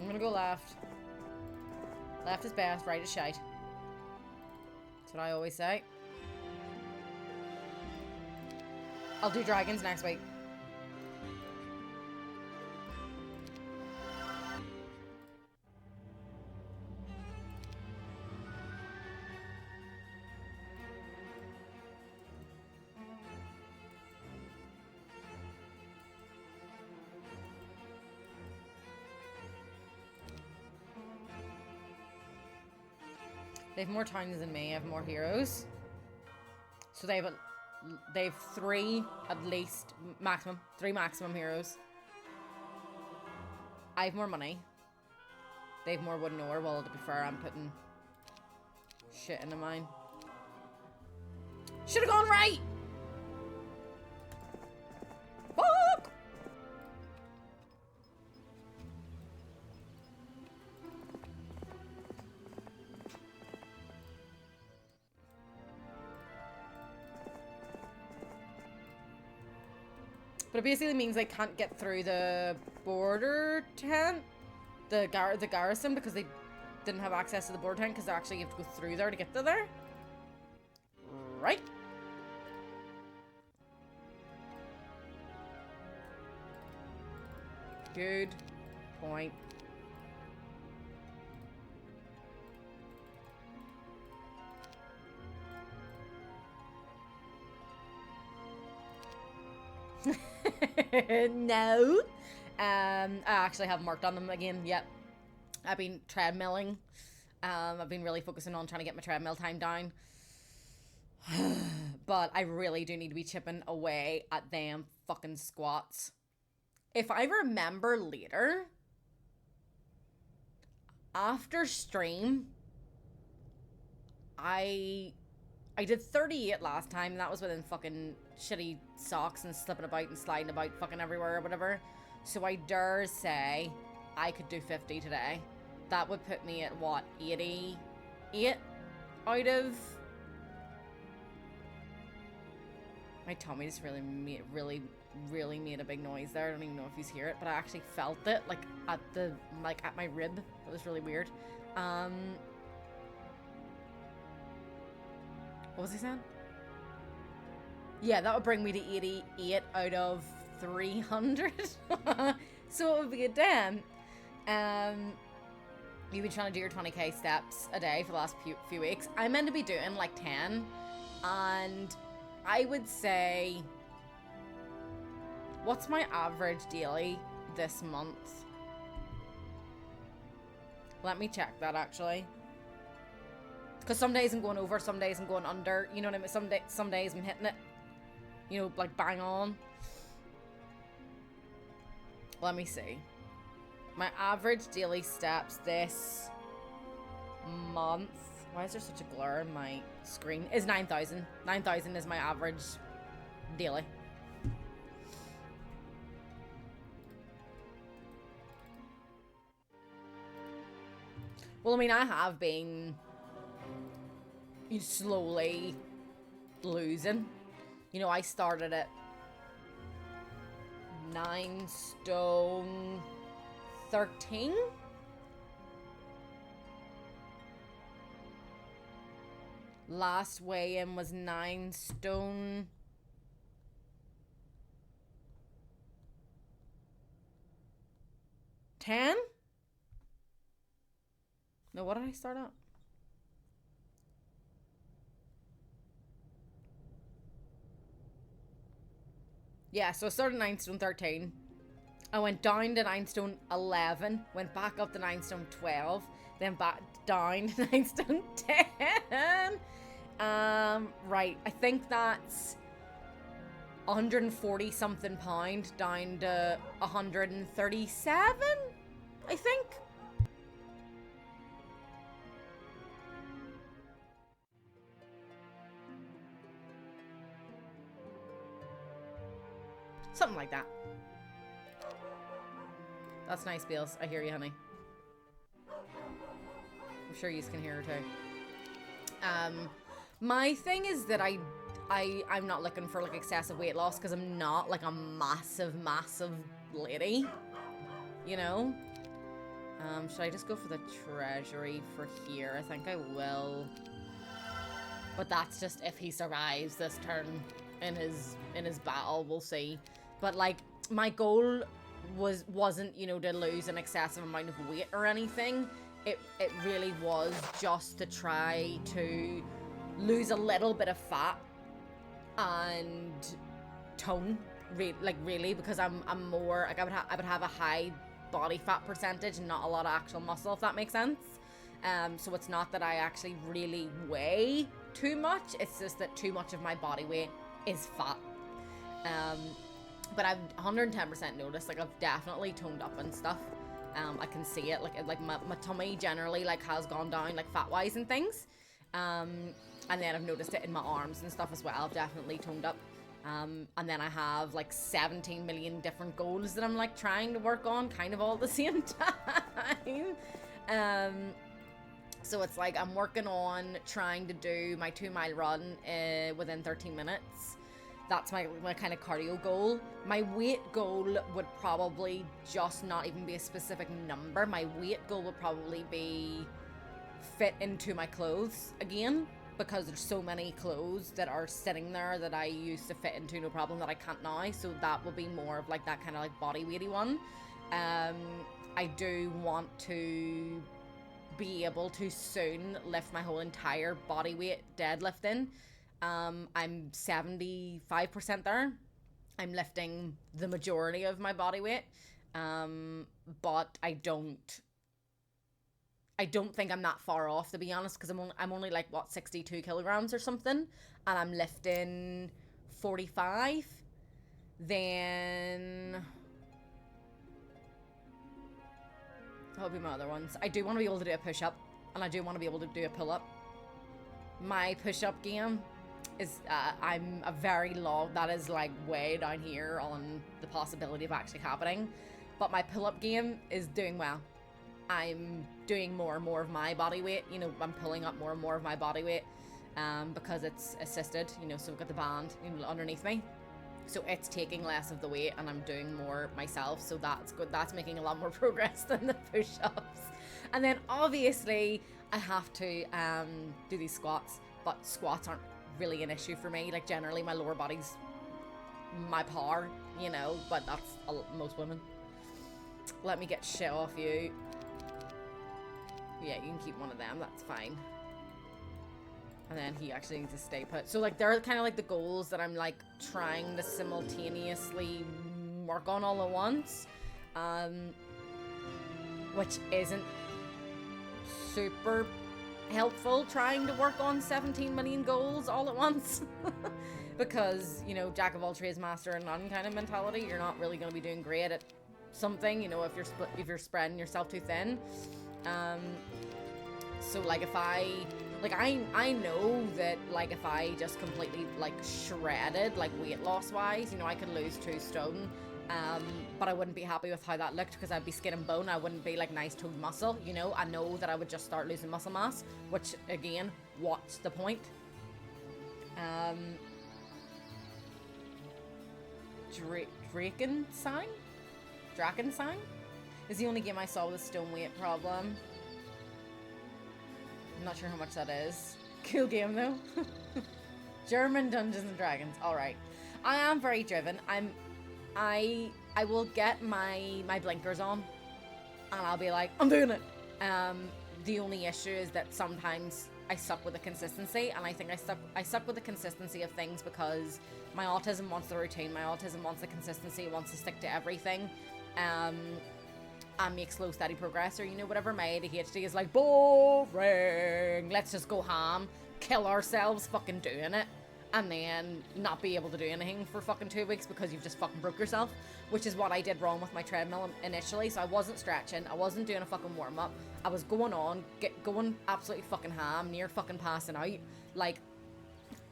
I'm gonna go left. Left is best, right is shite. That's what I always say. I'll do dragons next week. They have more towns than me. I have more heroes. So they have three at least maximum. 3 maximum heroes. I have more money. They have more wooden ore. Well, to be fair, I'm putting shit into mine. Should have gone right. Fuck. But it basically means I can't get through the border tent, the garrison, because they didn't have access to the border tent, because actually you have to go through there to get to there. Right. Good point. No. I actually have marked on them again. Yep. I've been treadmilling. I've been really focusing on trying to get my treadmill time down. But I really do need to be chipping away at them fucking squats. If I remember later, after stream, I did 38 last time, and that was within fucking shitty socks and slipping about and sliding about fucking everywhere or whatever. So I dare say I could do 50 today. That would put me at what, 88 out of... My tummy just really made a big noise there. I don't even know if you hear it, but I actually felt it like at my rib. It was really weird. What was he saying? Yeah, that would bring me to 88 out of 300. So it would be a 10. You've been trying to do your 20k steps a day for the last few weeks. I'm meant to be doing like 10, and I would say, what's my average daily this month? Let me check that actually. Because some days I'm going over, some days I'm going under. You know what I mean? Some days I'm hitting it. You know, like bang on. Let me see. My average daily steps this month, why is there such a glare in my screen, is 9,000. 9,000 is my average daily. Well, I mean, I have been slowly losing. You know, I started at 9 stone 13. Last weigh-in was 9 stone 10. No, what did I start at? Yeah, so I started 9 stone 13. I went down to 9 stone 11, went back up to 9 stone 12, then back down to 9 stone 10. Right, I think that's 140 something pound down to 137, I think. Something like that. That's nice, Beals. I hear you, honey. I'm sure you can hear her too. My thing is that I'm not looking for like excessive weight loss because I'm not like a massive lady, you know. Should I just go for the treasury for here? I think I will. But that's just if he survives this turn in his battle. We'll see. But like my goal wasn't, you know, to lose an excessive amount of weight or anything. It really was just to try to lose a little bit of fat and tone, really, because I'm more like I would have a high body fat percentage and not a lot of actual muscle, if that makes sense. So it's not that I actually really weigh too much, it's just that too much of my body weight is fat. But I've 110% noticed, like, I've definitely toned up and stuff. I can see it, like my tummy generally, like, has gone down, like, fat-wise and things. And then I've noticed it in my arms and stuff as well. I've definitely toned up. And then I have, like, 17 million different goals that I'm, like, trying to work on kind of all at the same time. So it's like I'm working on trying to do my 2-mile run within 13 minutes. That's my kind of cardio goal. My weight goal would probably just not even be a specific number. My weight goal would probably be fit into my clothes again, because there's so many clothes that are sitting there that I used to fit into no problem that I can't now. So that will be more of like that kind of like body weighty one. I do want to be able to soon lift my whole entire body weight deadlifting. I'm 75% there. I'm lifting the majority of my body weight. But I don't think I'm that far off, to be honest, because I'm only like, what, 62 kilograms or something, and I'm lifting 45. Then that'll be my other ones. I do want to be able to do a push-up, and I do want to be able to do a pull-up. My push-up game is, I'm a very low, that is like way down here on the possibility of actually happening, but my pull-up game is doing well. I'm doing more and more of my body weight, you know, I'm pulling up more and more of my body weight, because it's assisted, you know, so I've got the band, you know, underneath me, so it's taking less of the weight and I'm doing more myself, so that's good. That's making a lot more progress than the push-ups. And then obviously I have to do these squats, but squats aren't really an issue for me. Like, generally my lower body's my power, you know, but that's most women. Let me get shit off you. Yeah, you can keep one of them, that's fine. And then he actually needs to stay put. So like, they're kind of like the goals that I'm like trying to simultaneously work on all at once, which isn't super helpful, trying to work on 17 million goals all at once. Because, you know, jack of all trades, master of none kind of mentality, you're not really going to be doing great at something, you know, if you're spreading yourself too thin. So like, if I know that like if I just completely like shredded, like weight loss wise, you know, I could lose 2 stone, but I wouldn't be happy with how that looked, because I'd be skin and bone. I wouldn't be like nice toned muscle, you know. I know that I would just start losing muscle mass, which again, what's the point? Drakensang is the only game I saw with a stone weight problem. I'm not sure how much that is. Cool game though. German Dungeons and Dragons. Alright. I am very driven. I will get my blinkers on and I'll be like, I'm doing it. The only issue is that sometimes I suck with the consistency, and I think I suck with the consistency of things because my autism wants the routine, my autism wants the consistency, it wants to stick to everything, and make slow, steady progress, or, you know, whatever. My ADHD is like, boring, let's just go ham, kill ourselves fucking doing it, and then not be able to do anything for fucking 2 weeks because you've just fucking broke yourself, which is what I did wrong with my treadmill initially. So I wasn't stretching, I wasn't doing a fucking warm-up, I was going absolutely fucking ham, near fucking passing out. Like,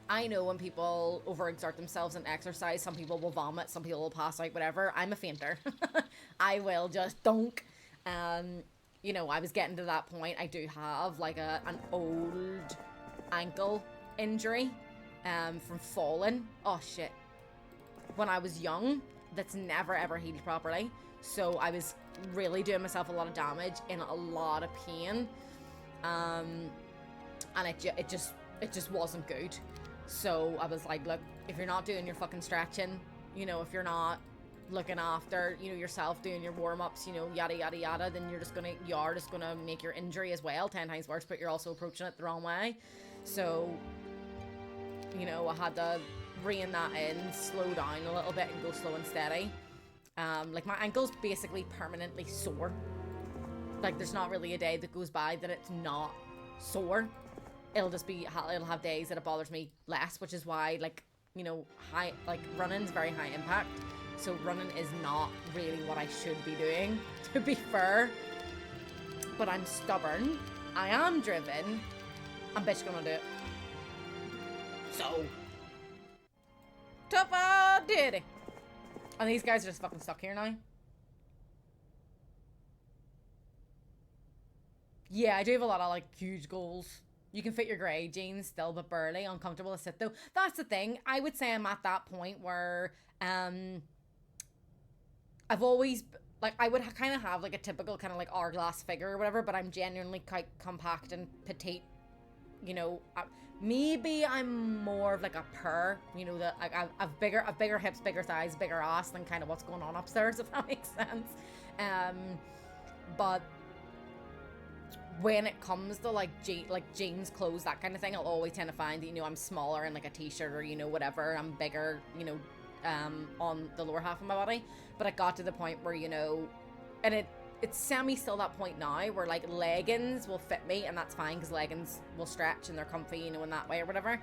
I know when people overexert themselves in exercise, some people will vomit, some people will pass out, whatever. I'm a fainter. I will just dunk. You know, I was getting to that point. I do have like an old ankle injury from falling. Oh shit. When I was young, that's never ever healed properly. So I was really doing myself a lot of damage, in a lot of pain. And it just wasn't good. So I was like, look, if you're not doing your fucking stretching, you know, if you're not looking after, you know, yourself, doing your warm-ups, you know, yada yada yada, then you're just gonna make your injury as well 10 times worse, but you're also approaching it the wrong way. So, you know, I had to rein that in, slow down a little bit and go slow and steady. Like, my ankle's basically permanently sore. Like, there's not really a day that goes by that it's not sore. It'll have days that it bothers me less, which is why, like, you know, running's very high impact. So running is not really what I should be doing, to be fair. But I'm stubborn, I am driven, I'm bitch gonna do it. So, tough did it. And these guys are just fucking stuck here now. Yeah, I do have a lot of, like, huge goals. You can fit your grey jeans still, but barely. Uncomfortable to sit, though. That's the thing. I would say I'm at that point where, I've always, like, I would kind of have, like, a typical kind of, like, hourglass figure or whatever, but I'm genuinely quite compact and petite. You know, maybe I'm more of, like, a purr. You know, that I've bigger hips, bigger thighs, bigger ass than kind of what's going on upstairs, if that makes sense. But when it comes to like jeans, clothes, that kind of thing, I'll always tend to find that, you know, I'm smaller in like a t-shirt or, you know, whatever. I'm bigger, you know, on the lower half of my body. But it got to the point where, you know, and it's semi still that point now where like leggings will fit me, and that's fine because leggings will stretch and they're comfy, you know, in that way or whatever.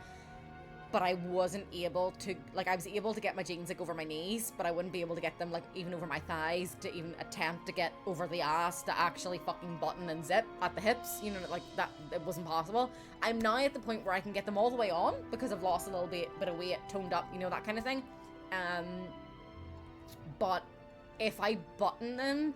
But I wasn't able to, like, I was able to get my jeans like over my knees, but I wouldn't be able to get them like even over my thighs, to even attempt to get over the ass, to actually fucking button and zip at the hips, you know, like that. It wasn't possible. I'm now at the point where I can get them all the way on because I've lost a little bit of weight, toned up, you know, that kind of thing. But if I button them,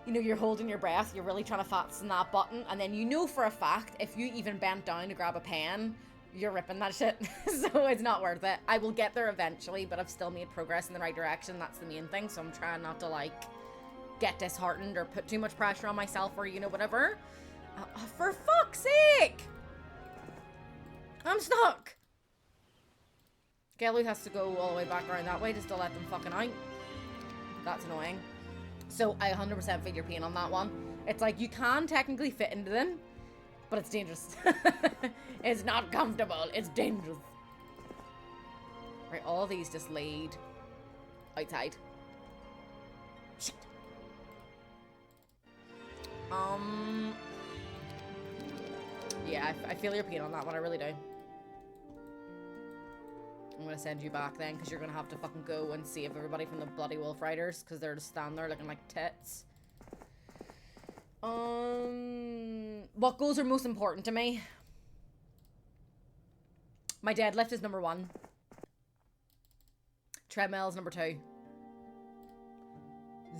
you know, you're holding your breath, you're really trying to fasten that button, and then you know for a fact if you even bent down to grab a pen, you're ripping that shit. So it's not worth it. I will get there eventually, but I've still made progress in the right direction. That's the main thing. So I'm trying not to like get disheartened or put too much pressure on myself, or, you know, whatever. For fuck's sake! I'm stuck. Gellu has to go all the way back around that way just to let them fucking out. That's annoying. So I 100% feel your pain on that one. It's like you can technically fit into them, but it's dangerous. It's not comfortable. It's dangerous. Right, all these just laid outside. Shit. Yeah, I feel your pain on that one. I really do. I'm gonna send you back then, because you're gonna have to fucking go and save everybody from the bloody wolf riders, because they're just standing there looking like tits. What goals are most important to me? My deadlift is number 1. Treadmill is number 2.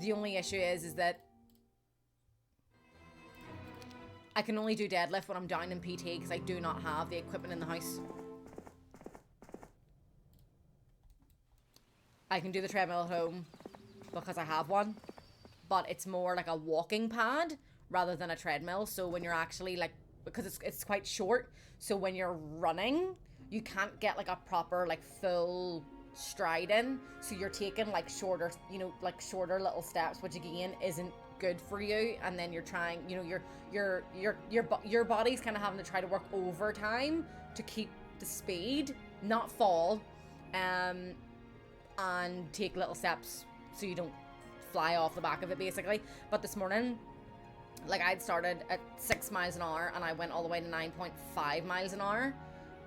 The only issue is that I can only do deadlift when I'm down in PT because I do not have the equipment in the house. I can do the treadmill at home because I have one, but it's more like a walking pad rather than a treadmill. So when you're actually like, because it's quite short, so when you're running, you can't get like a proper like full stride in. So you're taking like shorter, you know, like shorter little steps, which again isn't good for you, and then you're trying, you know, your body's kind of having to try to work overtime to keep the speed, not fall, and take little steps so you don't fly off the back of it, basically. But this morning, like, I'd started at 6 miles an hour and I went all the way to 9.5 miles an hour.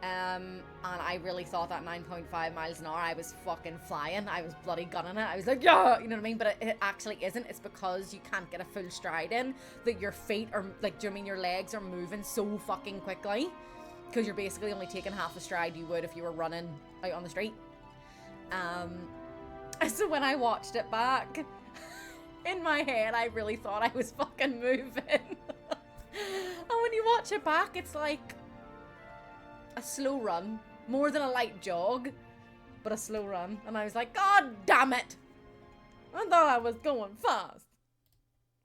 And I really thought that 9.5 miles an hour, I was fucking flying. I was bloody gunning it. I was like, yeah, you know what I mean? But it actually isn't. It's because you can't get a full stride in, that your feet are, like, do you know what I mean? Your legs are moving so fucking quickly, because you're basically only taking half the stride you would if you were running out on the street. So when I watched it back, in my head, I really thought I was fucking moving. And when you watch it back, it's like a slow run, more than a light jog, but a slow run. And I was like, God damn it, I thought I was going fast.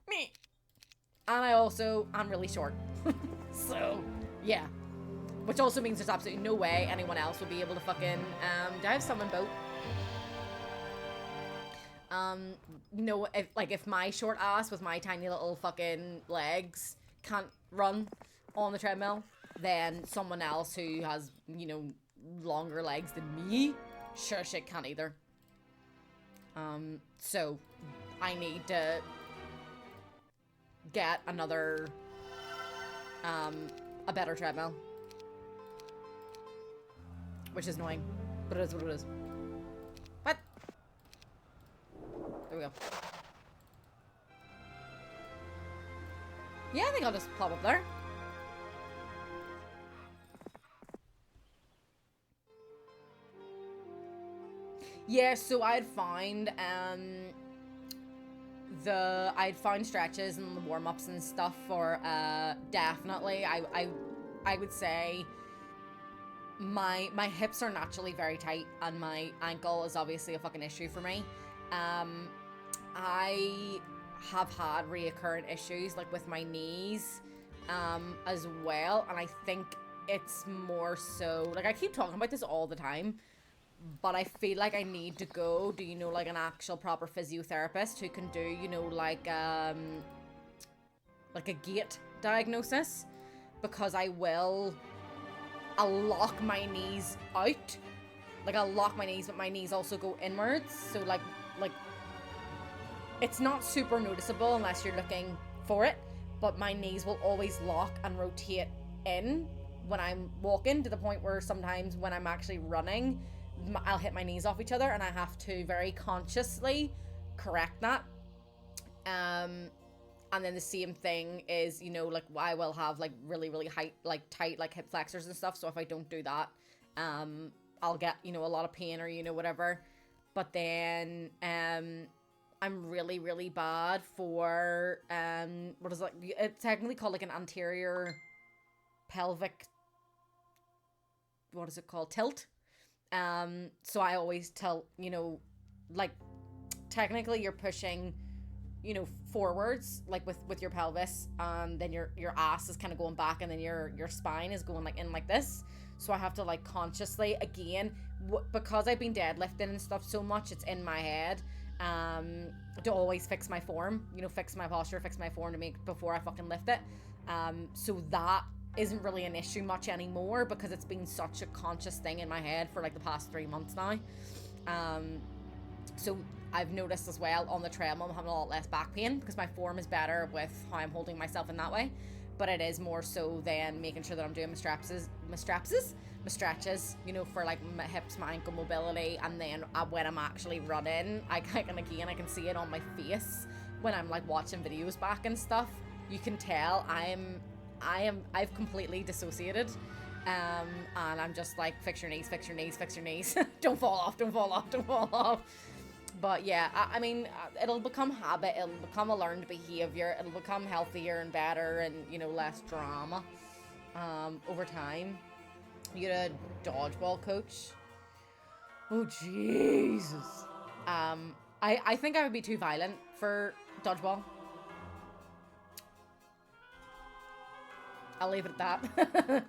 Me. And I'm really short. So yeah, which also means there's absolutely no way anyone else would be able to fucking do I have someone boat? No, if my short ass with my tiny little fucking legs can't run on the treadmill, then someone else who has, you know, longer legs than me, sure shit can't either. So I need to get another, a better treadmill, which is annoying, but it is what it is. What? There we go. Yeah, I think I'll just plop up there. Yeah, so I'd found stretches and the warm-ups and stuff for definitely. I would say my hips are naturally very tight, and my ankle is obviously a fucking issue for me. I have had reoccurring issues like with my knees as well, and I think it's more so, like, I keep talking about this all the time, but I feel like I need to go do, you know, like an actual proper physiotherapist who can do, you know, like a gait diagnosis, because I'll lock my knees out. Like, I'll lock my knees, but my knees also go inwards, so like it's not super noticeable unless you're looking for it, but my knees will always lock and rotate in when I'm walking, to the point where sometimes when I'm actually running, I'll hit my knees off each other, and I have to very consciously correct that. And then the same thing is, you know, like, I will have like really, really tight like hip flexors and stuff, so if I don't do that, I'll get, you know, a lot of pain, or, you know, whatever. But then I'm really, really bad for what is it? It's technically called like an anterior pelvic, what is it called? Tilt. So I always tilt, you know, like, technically you're pushing, you know, forwards, like with your pelvis, and then your ass is kind of going back, and then your spine is going like in like this. So I have to like consciously, again, because I've been deadlifting and stuff so much, it's in my head, to always fix my form, you know, fix my posture, fix my form to make before I fucking lift it. So that isn't really an issue much anymore, because it's been such a conscious thing in my head for like the past 3 months now. So I've noticed as well on the treadmill I'm having a lot less back pain, because my form is better with how I'm holding myself in that way. But it is more so than making sure that I'm doing my stretches, you know, for like my hips, my ankle mobility. And then when I'm actually running, I can see it on my face when I'm like watching videos back and stuff. You can tell I've completely dissociated, and I'm just like, fix your knees, don't fall off. But yeah, I mean, it'll become habit, it'll become a learned behavior, it'll become healthier and better, and, you know, less drama over time. You had a dodgeball coach. Oh Jesus. I think I would be too violent for dodgeball. I'll leave it at that.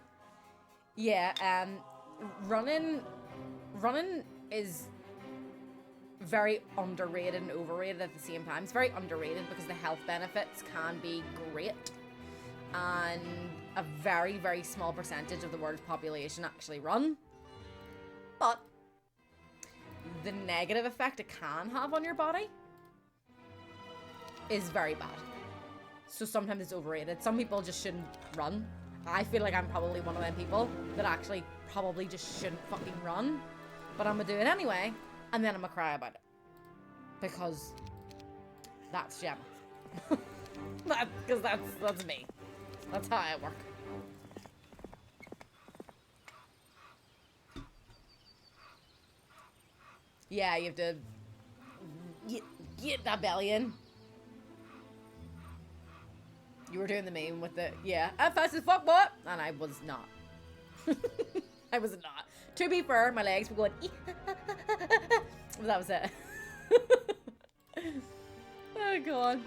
Yeah, running is very underrated and overrated at the same time. It's very underrated because the health benefits can be great, and a very, very small percentage of the world's population actually run. But the negative effect it can have on your body is very bad. So sometimes it's overrated. Some people just shouldn't run. I feel like I'm probably one of them people that actually probably just shouldn't fucking run. But I'm gonna do it anyway, and then I'm gonna cry about it. Because that's Gemma. Because that's me. That's how I work. Yeah, you have to get that belly in. You were doing the meme with the, yeah, I'm fast as fuck, what? And I was not. I was not. To be fair, my legs were going, but that was it. Oh, God.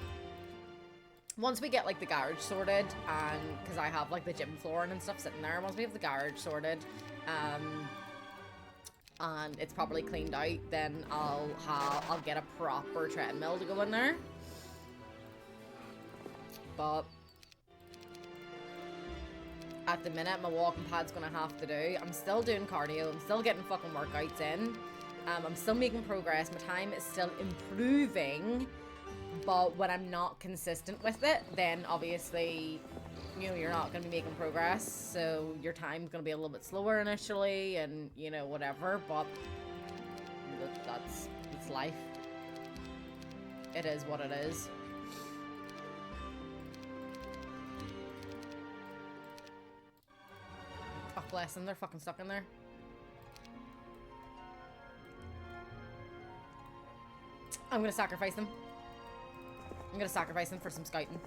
Once we get, like, the garage sorted, and, because I have, like, the gym floor and stuff sitting there, once we have the garage sorted, and it's properly cleaned out, then I'll get a proper treadmill to go in there. But at the minute, my walking pad's gonna have to do. I'm still doing cardio. I'm still getting fucking workouts in. I'm still making progress. My time is still improving. But when I'm not consistent with it, then obviously, you know, you're not gonna be making progress. So your time's gonna be a little bit slower initially, and you know, whatever. But it's life. It is what it is. Oh, bless them, they're fucking stuck in there. I'm gonna sacrifice them. I'm gonna sacrifice them for some scouting.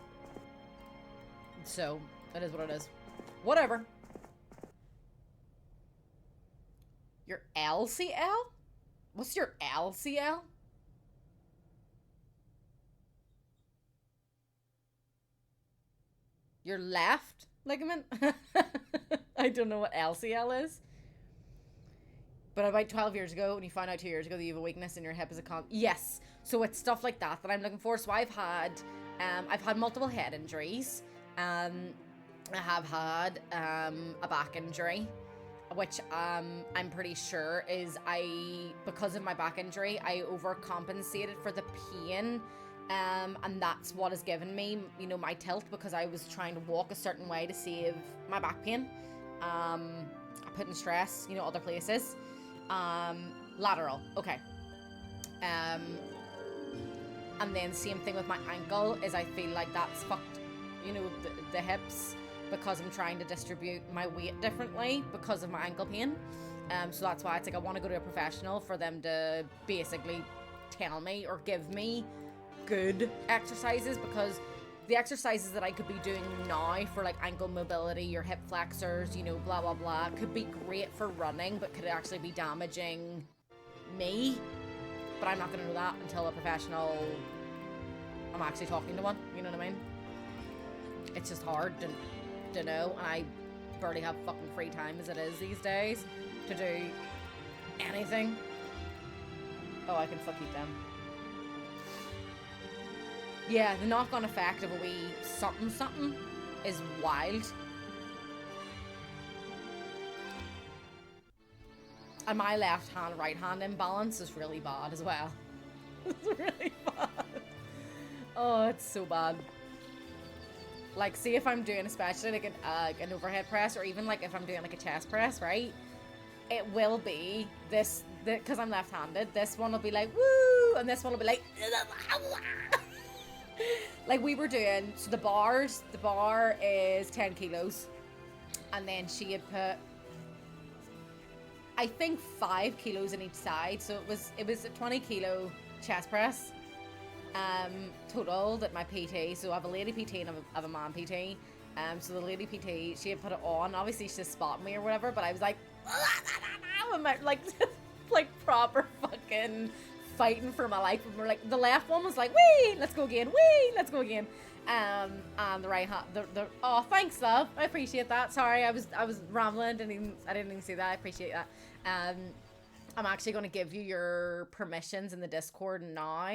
So, it is what it is. Whatever. Your LCL? What's your LCL? Your left ligament? I don't know what LCL is. But about 12 years ago, when you found out 2 years ago that you have a weakness in your hip as a yes. So it's stuff like that I'm looking for. So I've had multiple head injuries. I have had a back injury, which I'm pretty sure is because of my back injury, I overcompensated for the pain. And that's what has given me, you know, my tilt, because I was trying to walk a certain way to save my back pain. I put in stress, you know, other places. Lateral, okay. And then same thing with my ankle, is I feel like that's fucked, you know, the hips, because I'm trying to distribute my weight differently because of my ankle pain. So that's why it's like I want to go to a professional for them to basically tell me or give me good exercises, because the exercises that I could be doing now for like ankle mobility, your hip flexors, you know, blah blah blah, could be great for running, but could actually be damaging me. But I'm not gonna know that until a professional, I'm actually talking to one, you know what I mean? It's just hard to know, and I barely have fucking free time as it is these days to do anything. Oh, I can fuck eat them. Yeah, the knock-on effect of a wee something is wild. And my left hand, right hand imbalance is really bad as well. It's really bad. Oh, it's so bad. Like, see if I'm doing especially like an overhead press, or even like if I'm doing like a chest press, right? It will be this, because I'm left-handed, this one will be like, woo! And this one will be like, like we were doing, so the bar is 10 kilos, and then she had put, I think 5 kilos in each side, so it was a 20 kilo chest press total that my PT, so I have a lady PT and I have a man PT, so the lady PT, she had put it on, obviously she just spotted me or whatever, but I was like like proper fucking fighting for my life, and we're like, the left one was like, wee, let's go again, wee, let's go again, and the right hand, the oh, thanks love, I appreciate that, sorry, I was rambling, I didn't even see that, I appreciate that, I'm actually going to give you your permissions in the Discord now.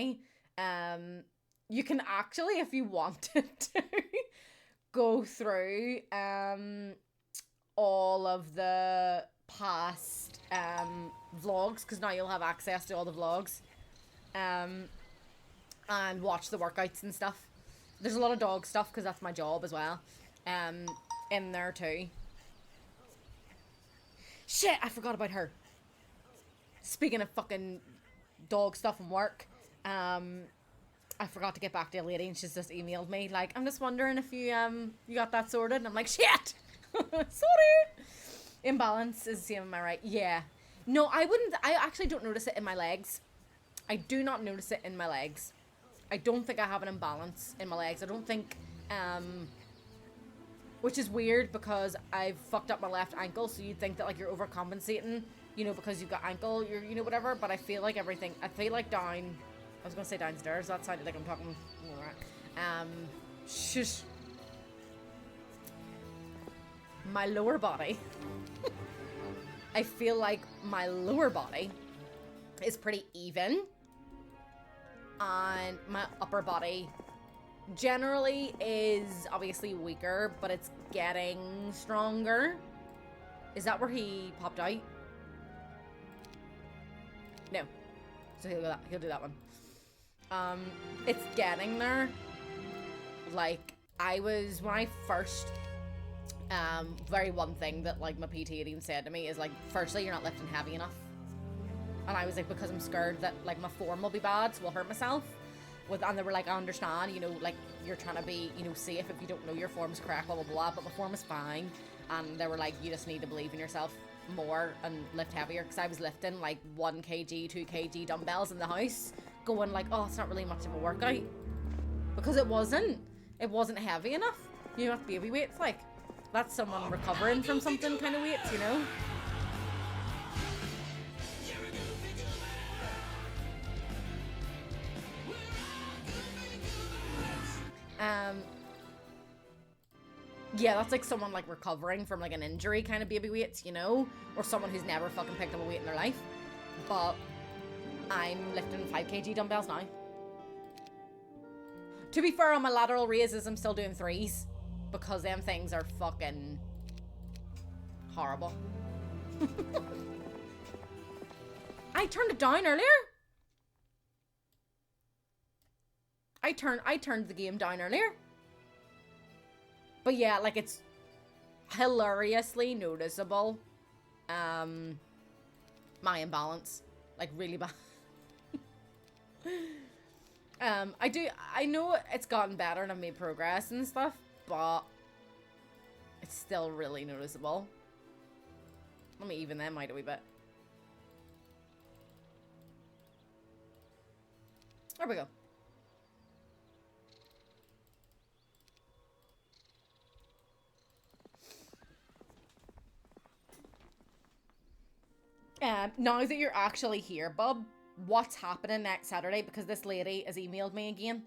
You can actually, if you wanted to, go through all of the past vlogs, because now you'll have access to all the vlogs, and watch the workouts and stuff. There's a lot of dog stuff because that's my job as well, in there too. Shit, I forgot about her. Speaking of fucking dog stuff and work, I forgot to get back to a lady, and she's just emailed me like, I'm just wondering if you you got that sorted, and I'm like, shit. Sorry. Imbalance is the same, am I right? Yeah. No, I actually don't notice it in my legs. I do not notice it in my legs. I don't think I have an imbalance in my legs. I don't think, which is weird because I've fucked up my left ankle, so you'd think that like you're overcompensating, you know, because you've got ankle, you're, you know, whatever, but I feel like everything, I feel like down, I was gonna say downstairs, that sounded like I'm talking, shush. My lower body, I feel like my lower body is pretty even, and my upper body generally is obviously weaker, but it's getting stronger. Is that where he popped out? No. So he'll do that one. It's getting there. Like, when I first, very one thing that like my PT had even said to me is like, firstly, you're not lifting heavy enough. And I was like, because I'm scared that like my form will be bad, so I'll hurt myself. And they were like, I understand, you know, like you're trying to be, you know, safe if you don't know your form's correct, blah, blah, blah, but my form is fine. And they were like, you just need to believe in yourself more and lift heavier, because I was lifting like 1 kg, 2 kg dumbbells in the house, going like, oh, it's not really much of a workout, because it wasn't heavy enough. You know, that's baby weights, like that's someone recovering from something kind of weights, you know. Yeah, that's like someone like recovering from like an injury kind of baby weights, you know, or someone who's never fucking picked up a weight in their life. But I'm lifting 5 kg dumbbells now. To be fair, on my lateral raises, I'm still doing 3s because them things are fucking horrible. I turned it down earlier. I turned the game down earlier. But yeah, like it's hilariously noticeable. My imbalance, like really bad. I know it's gotten better and I've made progress and stuff, but it's still really noticeable. Let me even them out a wee bit. There we go. Now that you're actually here, Bob, what's happening next Saturday? Because this lady has emailed me again,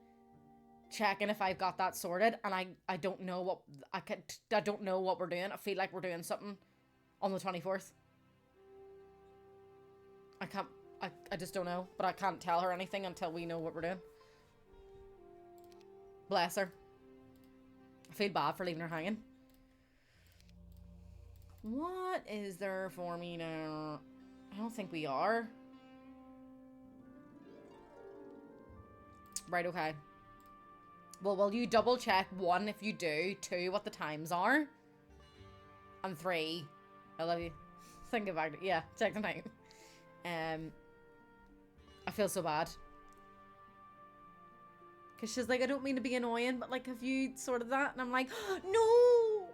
checking if I've got that sorted, and I don't know what I don't know what we're doing. I feel like we're doing something on the 24th. I just don't know, but I can't tell her anything until we know what we're doing. Bless her. I feel bad for leaving her hanging. What is there for me now? I don't think we are. Right, okay. Well, will you double check 1 if you do, 2 what the times are, and 3, I love you. Think about it. Yeah, check the time. I feel so bad. Because she's like, I don't mean to be annoying, but like, have you sorted that? And I'm like, no!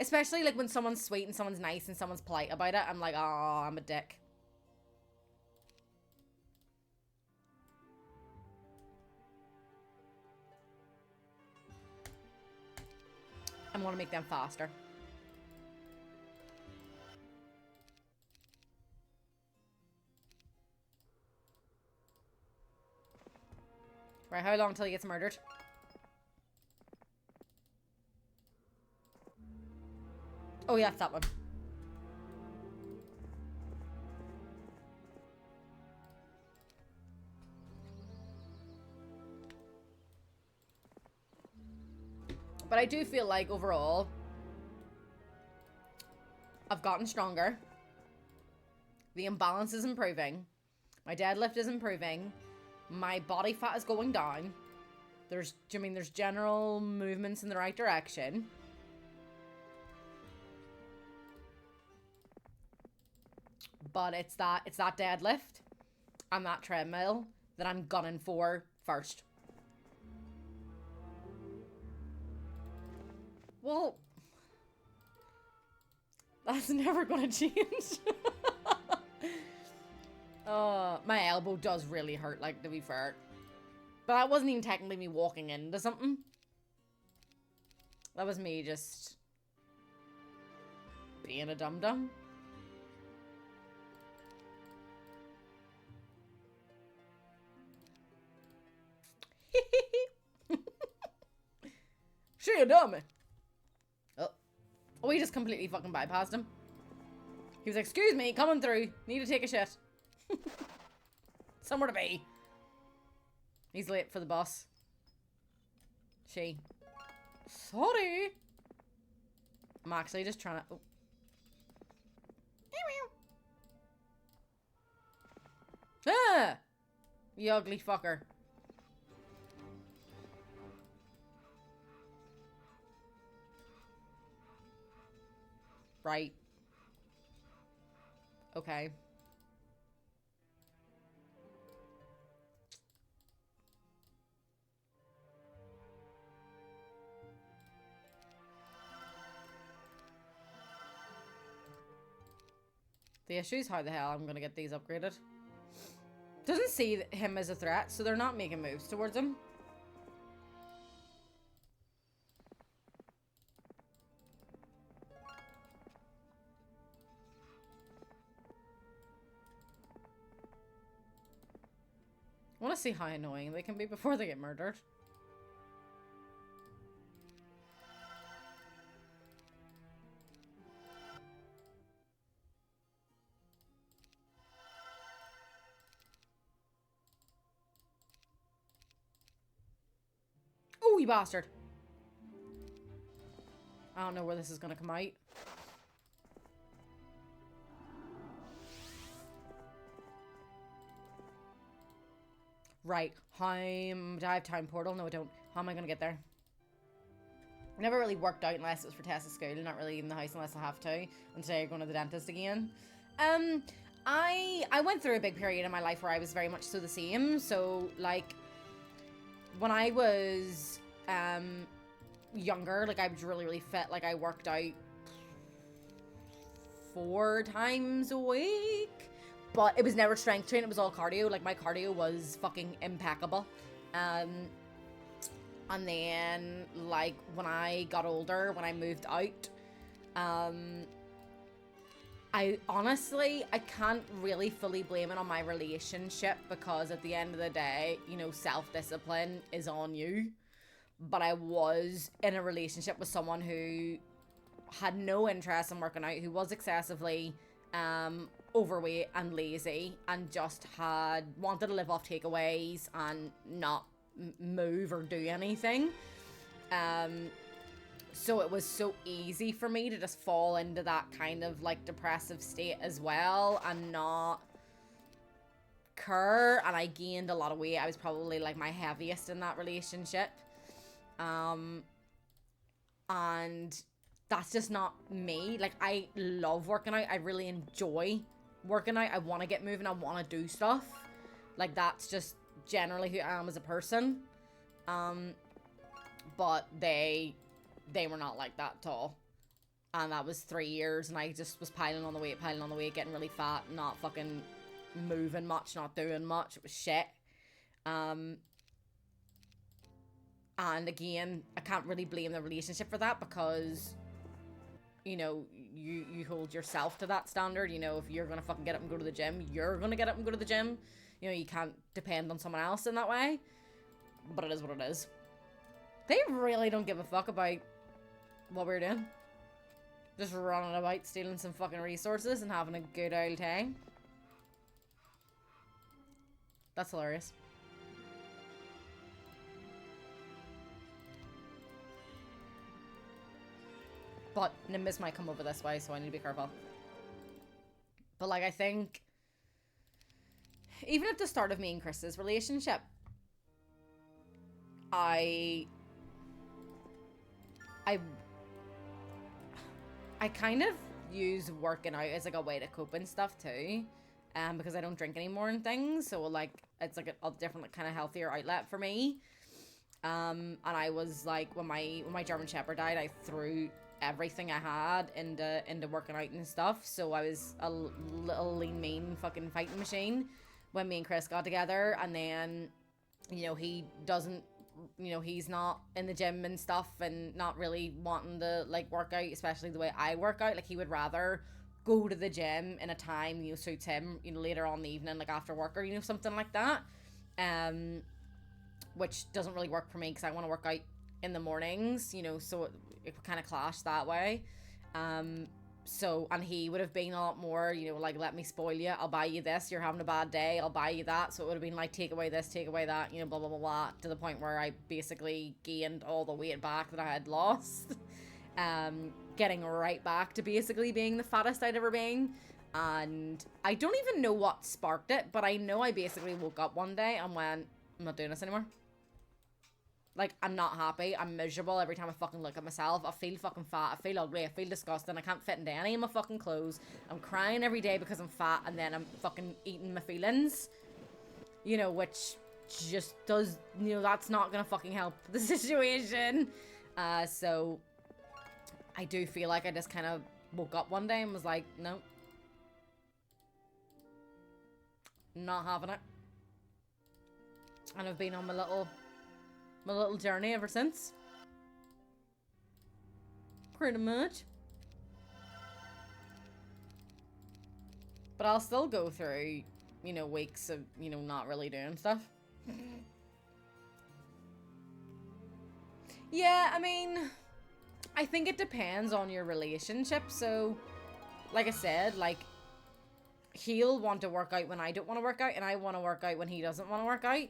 Especially like when someone's sweet and someone's nice and someone's polite about it. I'm like, oh, I'm a dick. I want to make them faster. Right, how long until he gets murdered? Oh yeah, it's that one. But I do feel like overall, I've gotten stronger. The imbalance is improving. My deadlift is improving. My body fat is going down. There's general movements in the right direction. But it's that deadlift and that treadmill that I'm gunning for first. Well, that's never gonna change. My elbow does really hurt, like, to be fair. But that wasn't even technically me walking into something. That was me just being a dum-dum. She a dummy. Oh, we just completely fucking bypassed him. He was like, excuse me, coming through. Need to take a shit. Somewhere to be. He's late for the bus. She. Sorry. I'm actually just trying to... Oh. Ah! You ugly fucker. Right. Okay. The issue is how the hell I'm gonna get these upgraded. Doesn't see him as a threat, so they're not making moves towards him. I want to see how annoying they can be before they get murdered. Oh, you bastard. I don't know where this is going to come out. Right. Do I have time portal? No, I don't. How am I going to get there? I never really worked out unless it was for Tessa's school. Not really in the house unless I have to. And today I'm going to the dentist again. I went through a big period in my life where I was very much so the same. So, like, when I was younger, like, I was really, really fit. Like, I worked out 4 times a week. But it was never strength training, it was all cardio. Like, my cardio was fucking impeccable. And then, like, when I got older, when I moved out, I honestly, I can't really fully blame it on my relationship, because at the end of the day, you know, self-discipline is on you. But I was in a relationship with someone who had no interest in working out, who was excessively overweight and lazy, and just wanted to live off takeaways and not move or do anything. So it was so easy for me to just fall into that kind of like depressive state as well and not care. And I gained a lot of weight. I was probably like my heaviest in that relationship. And that's just not me. Like, I love working out. I really enjoy working out. I want to get moving. I want to do stuff. Like, that's just generally who I am as a person. But they were not like that at all. And that was 3 years, and I just was piling on the weight, getting really fat, not fucking moving much, not doing much. It was shit. And again, I can't really blame the relationship for that, because, you know, you hold yourself to that standard. You know, if you're gonna fucking get up and go to the gym, you're gonna get up and go to the gym. You know, you can't depend on someone else in that way. But it is what it is. They really don't give a fuck about what we're doing. Just running about, stealing some fucking resources and having a good old time. That's hilarious. But Nimbus might come over this way, so I need to be careful. But, like, I think... even at the start of me and Chris's relationship, I kind of use working out as, like, a way to cope and stuff, too. Because I don't drink anymore and things. So, like, it's, like, a different, like, kind of healthier outlet for me. And I was, like, when my German Shepherd died, I threw everything I had into working out and stuff. So I was a little lean, mean fucking fighting machine when me and Chris got together. And then, you know, he doesn't, you know, he's not in the gym and stuff and not really wanting to, like, work out, especially the way I work out. Like, he would rather go to the gym in a time, you know, suits him, you know, later on in the evening, like after work or, you know, something like that. Which doesn't really work for me because I want to work out in the mornings, you know, so it kind of clash that way. So, and he would have been a lot more, you know, like, let me spoil you, I'll buy you this, you're having a bad day, I'll buy you that. So it would have been like, take away this, take away that, you know, blah, blah, blah, blah, to the point where I basically gained all the weight back that I had lost. Getting right back to basically being the fattest I'd ever been. And I don't even know what sparked it, but I know I basically woke up one day and went, I'm not doing this anymore. Like, I'm not happy. I'm miserable every time I fucking look at myself. I feel fucking fat. I feel ugly. I feel disgusting. I can't fit into any of my fucking clothes. I'm crying every day because I'm fat, and then I'm fucking eating my feelings. You know, which just does, you know, that's not gonna fucking help the situation. So I do feel like I just kind of woke up one day and was like, no. Not having it. And I've been on my little journey ever since. Pretty much. But I'll still go through, you know, weeks of, you know, not really doing stuff. Yeah, I mean, I think it depends on your relationship. So, like I said, like, he'll want to work out when I don't want to work out, and I want to work out when he doesn't want to work out.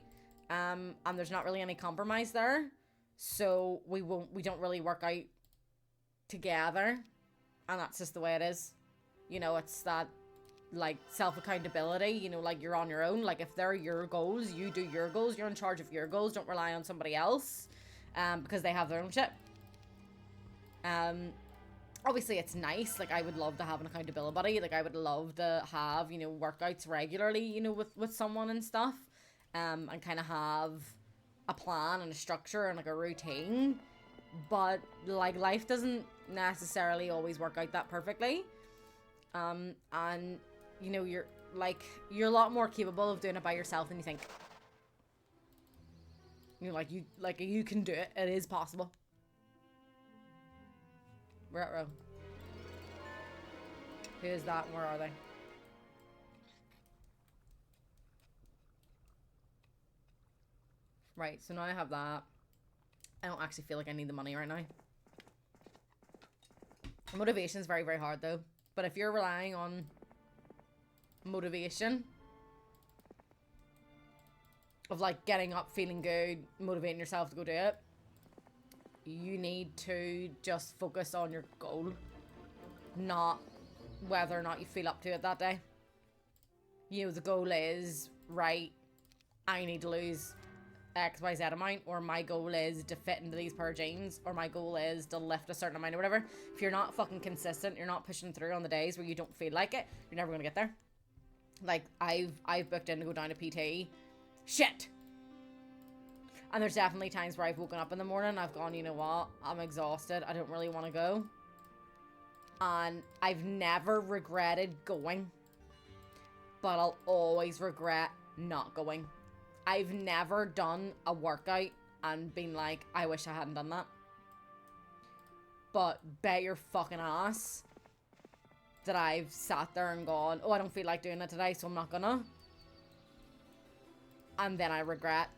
And there's not really any compromise there. So we don't really work out together. And that's just the way it is. You know, it's that, like, self-accountability, you know, like, you're on your own. Like, if they're your goals, you do your goals. You're in charge of your goals. Don't rely on somebody else, because they have their own shit. Obviously it's nice. Like, I would love to have an accountability buddy. Like, I would love to have, you know, workouts regularly, you know, with someone and stuff. And kind of have a plan and a structure and, like, a routine. But, like, life doesn't necessarily always work out that perfectly. And, you know, you're a lot more capable of doing it by yourself than you think. You know, you can do it. It is possible. We're at row. Who is that and where are they? Right, so now I have that. I don't actually feel like I need the money right now. Motivation is very, very hard, though. But if you're relying on motivation of, like, getting up, feeling good, motivating yourself to go do it, you need to just focus on your goal, not whether or not you feel up to it that day. You know, the goal is, right, I need to lose XYZ amount, or my goal is to fit into these pair of jeans, or my goal is to lift a certain amount or whatever. If you're not fucking consistent, you're not pushing through on the days where you don't feel like it, you're never gonna get there. Like, I've booked in to go down to PT. Shit! And there's definitely times where I've woken up in the morning and I've gone, you know what, I'm exhausted, I don't really want to go. And I've never regretted going, but I'll always regret not going. I've never done a workout and been like, I wish I hadn't done that. But bet your fucking ass that I've sat there and gone, oh, I don't feel like doing it today, so I'm not gonna. And then I regret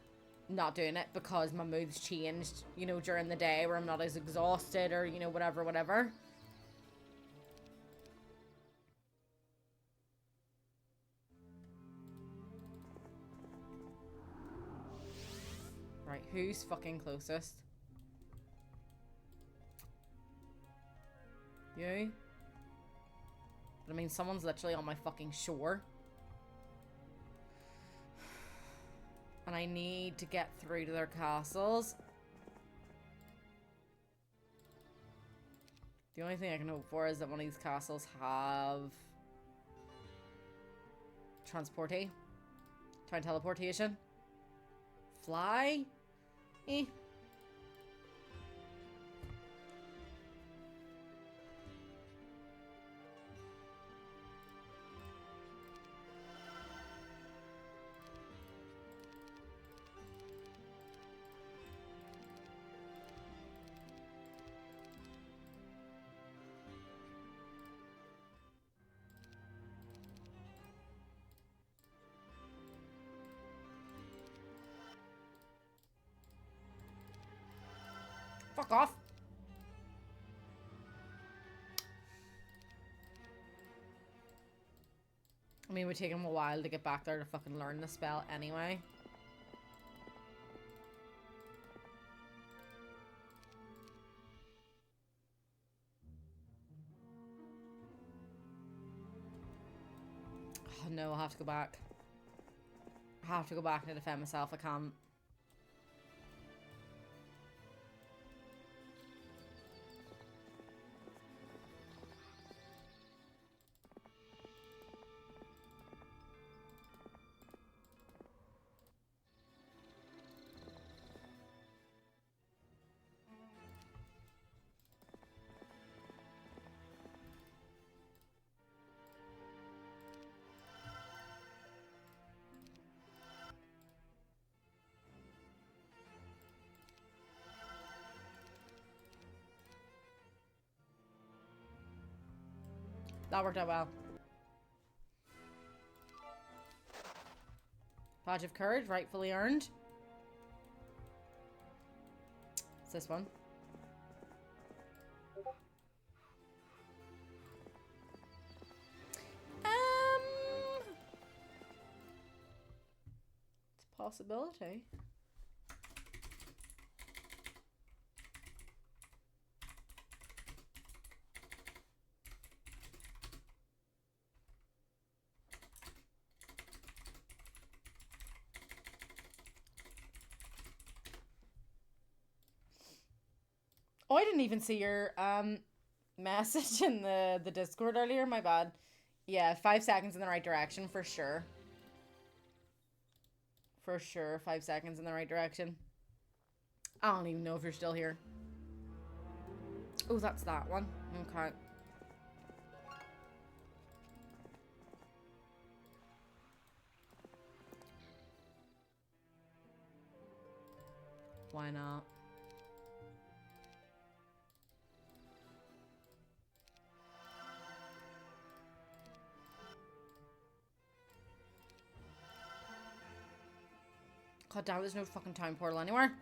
not doing it because my mood's changed, you know, during the day where I'm not as exhausted or, you know, whatever. Right, who's fucking closest? You? But I mean, someone's literally on my fucking shore. And I need to get through to their castles. The only thing I can hope for is that one of these castles have transporty. Try teleportation. Fly? Eh. Fuck off. I mean, it would take him a while to get back there to fucking learn the spell anyway. Oh, no, I'll have to go back. I have to go back and defend myself. I can't. That worked out well. Badge of Courage, rightfully earned. It's this one. It's a possibility. Oh, I didn't even see your message in the Discord earlier. My bad. Yeah, 5 seconds in the right direction for sure. For sure, 5 seconds in the right direction. I don't even know if you're still here. Oh, that's that one. Okay. Why not? God damn, there's no fucking time portal anywhere.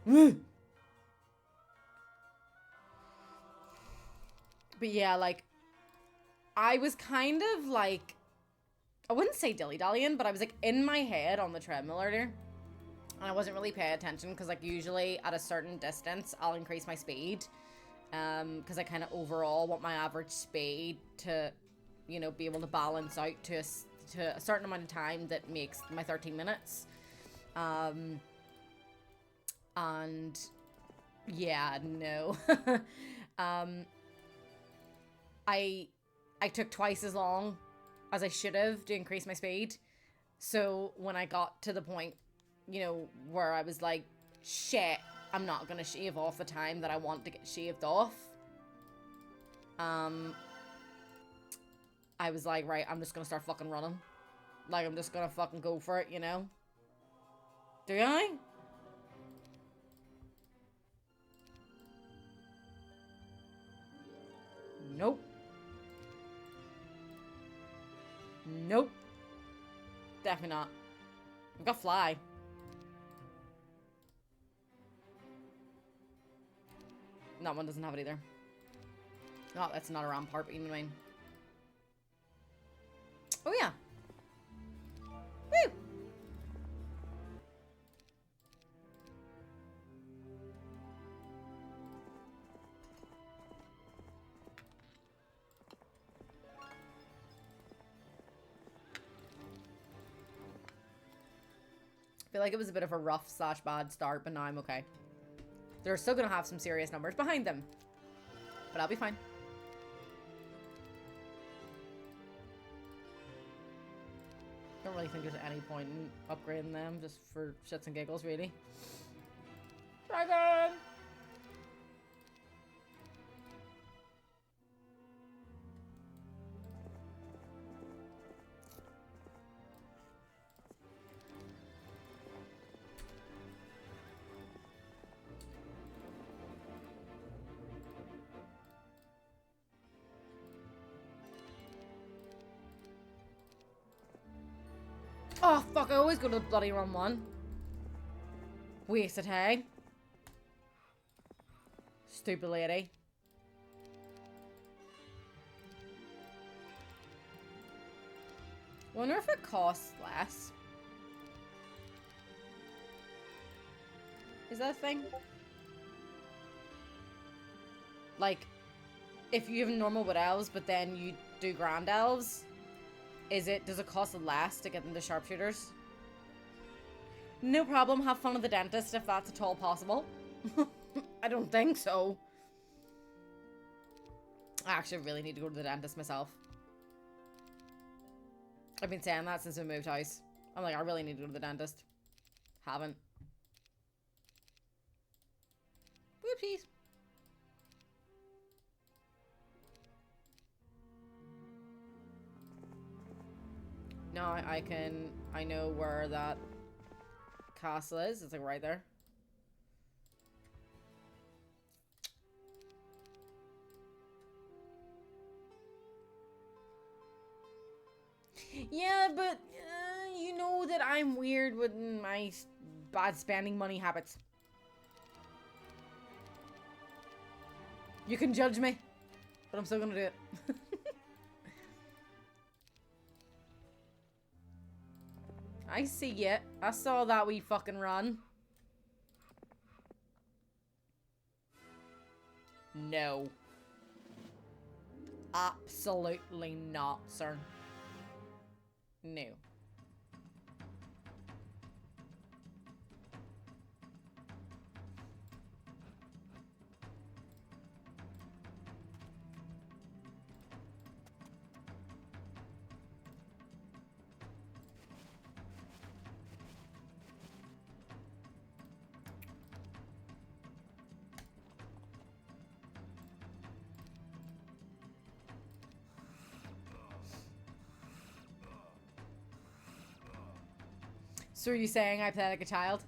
But yeah, like, I was kind of like, I wouldn't say dilly-dallying, but I was like in my head on the treadmill earlier. And I wasn't really paying attention because like usually at a certain distance, I'll increase my speed. Because I kind of overall want my average speed to, you know, be able to balance out to a certain amount of time that makes my 13 minutes. And yeah, no. I took twice as long as I should have to increase my speed. So when I got to the point, you know, where I was like, shit, I'm not gonna shave off the time that I want to get shaved off. I was like, right, I'm just gonna start fucking running. Like, I'm just gonna fucking go for it, you know? Do I? Nope. Nope. Definitely not. I've got fly. That one doesn't have it either. Oh, that's not a rampart, but you know what I mean. Oh, yeah. Woo! feel like it was a bit of a rough / bad start, but now I'm okay. They're still gonna have some serious numbers behind them, but I'll be fine. Don't really think there's any point in upgrading them just for shits and giggles, really. Dragon! Oh, fuck, I always go to the bloody wrong one. Wasted, hey? Stupid lady. Wonder if it costs less. Is that a thing? Like, if you have normal wood elves, but then you do grand elves, does it cost less to get them to sharpshooters? No problem, have fun at the dentist if that's at all possible. I don't think so. I actually really need to go to the dentist myself. I've been saying that since we moved house. I'm like, I really need to go to the dentist. Haven't. Whoopsies. No, I know where that castle is. It's like right there. Yeah, but you know that I'm weird with my bad spending money habits. You can judge me, but I'm still gonna do it. I see it. I saw that wee fucking run. No. Absolutely not, sir. No. So are you saying I play like a child?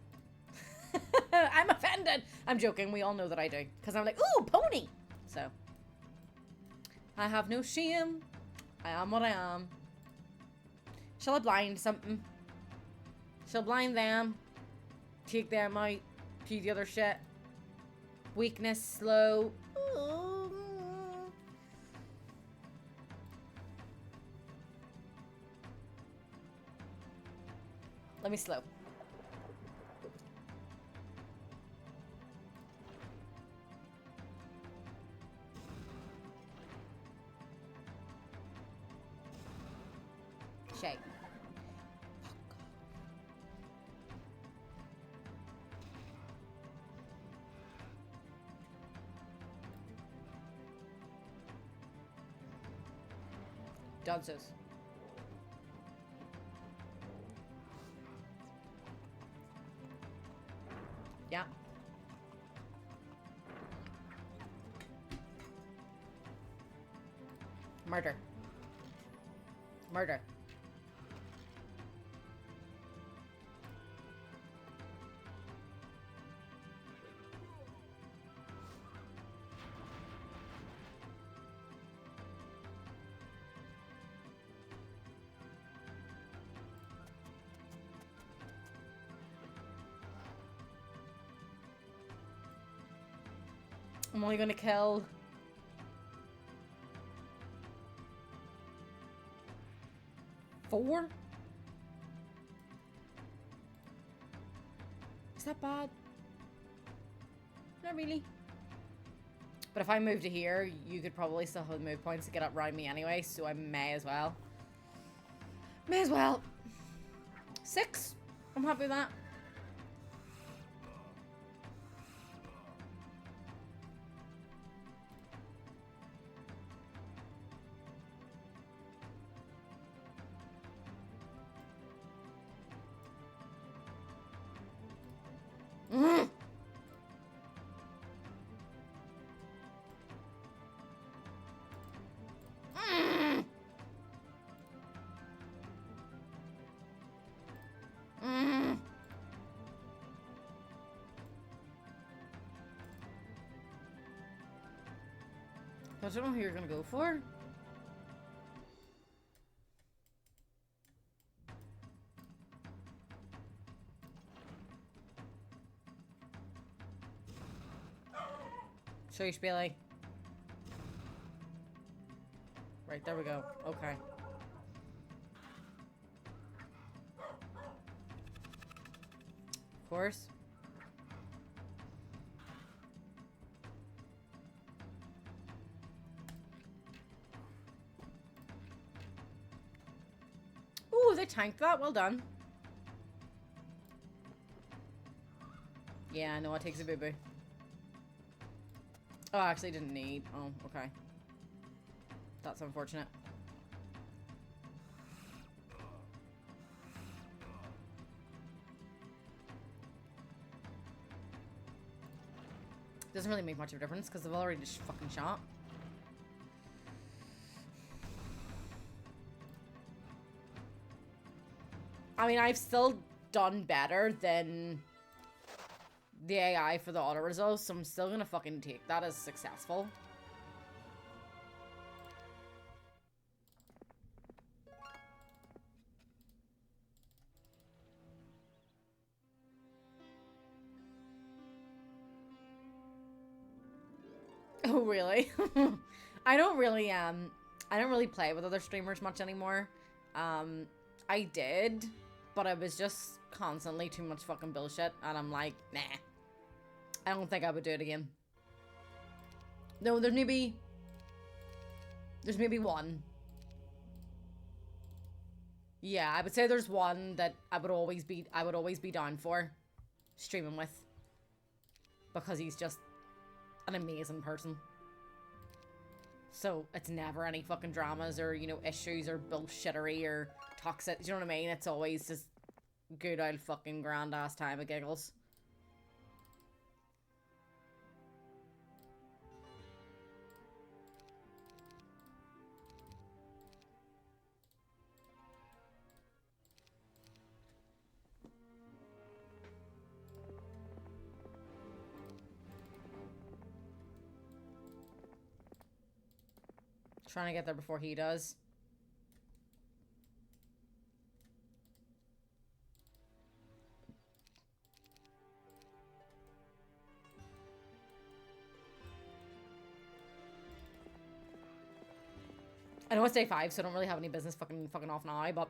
I'm offended. I'm joking. We all know that I do. Because I'm like, ooh, pony. So. I have no shame. I am what I am. Shall I blind something? Shall I blind them? Take them out. Do the other shit. Weakness, slow. Let me slow. Shake. Dances. Yeah. Murder. Murder. I'm only gonna kill... four? Is that bad? Not really. But if I move to here, you could probably still have move points to get up around me anyway, so I may as well. May as well. 6. I'm happy with that. I don't know who you're gonna go for. Shush, Billy. Right, there we go. Okay. Of course. Ooh, they tanked that. Well done. Yeah, no, it takes a boo-boo. Oh, I actually didn't need. Oh, okay. That's unfortunate. Doesn't really make much of a difference because they've already just fucking shot. I mean, I've still done better than the AI for the auto results, so I'm still gonna fucking take that as successful. Oh, really? I don't really play with other streamers much anymore. I did, but it was just constantly too much fucking bullshit, and I'm like, nah. I don't think I would do it again. No, there's maybe one. Yeah, I would say there's one that I would always be down for streaming with, because he's just an amazing person. So it's never any fucking dramas or, you know, issues or bullshittery or toxic. Do you know what I mean? It's always just good old fucking grand ass time of giggles. Trying to get there before he does. I know it's day 5, so I don't really have any business fucking off now, but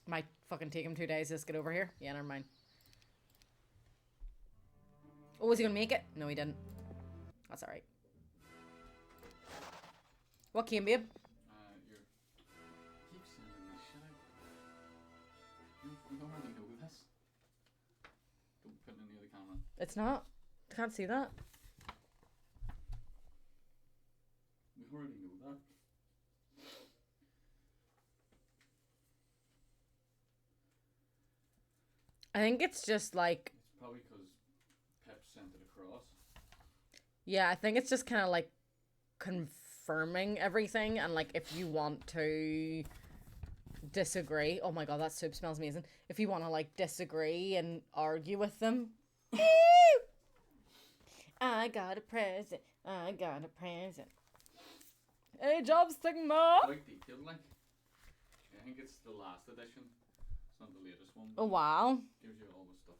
might fucking take him 2 days to just get over here. Yeah, never mind. Oh, was he gonna make it? No, he didn't. That's alright. What came, babe? You keep sending this shit out. You don't really know this. Don't put it near the camera. It's not. I can't see that. We already know that. I think it's just like... It's probably because Pep sent it across. Yeah, I think it's just kind of like confirming everything, and like if you want to disagree... Oh my god, that soup smells amazing. If you want to like disagree and argue with them... I got a present. I got a present. Hey, Job Stigma! Quite detailed, like. I think it's the last edition. It's not the latest one. Oh, wow. Gives you all the stuff.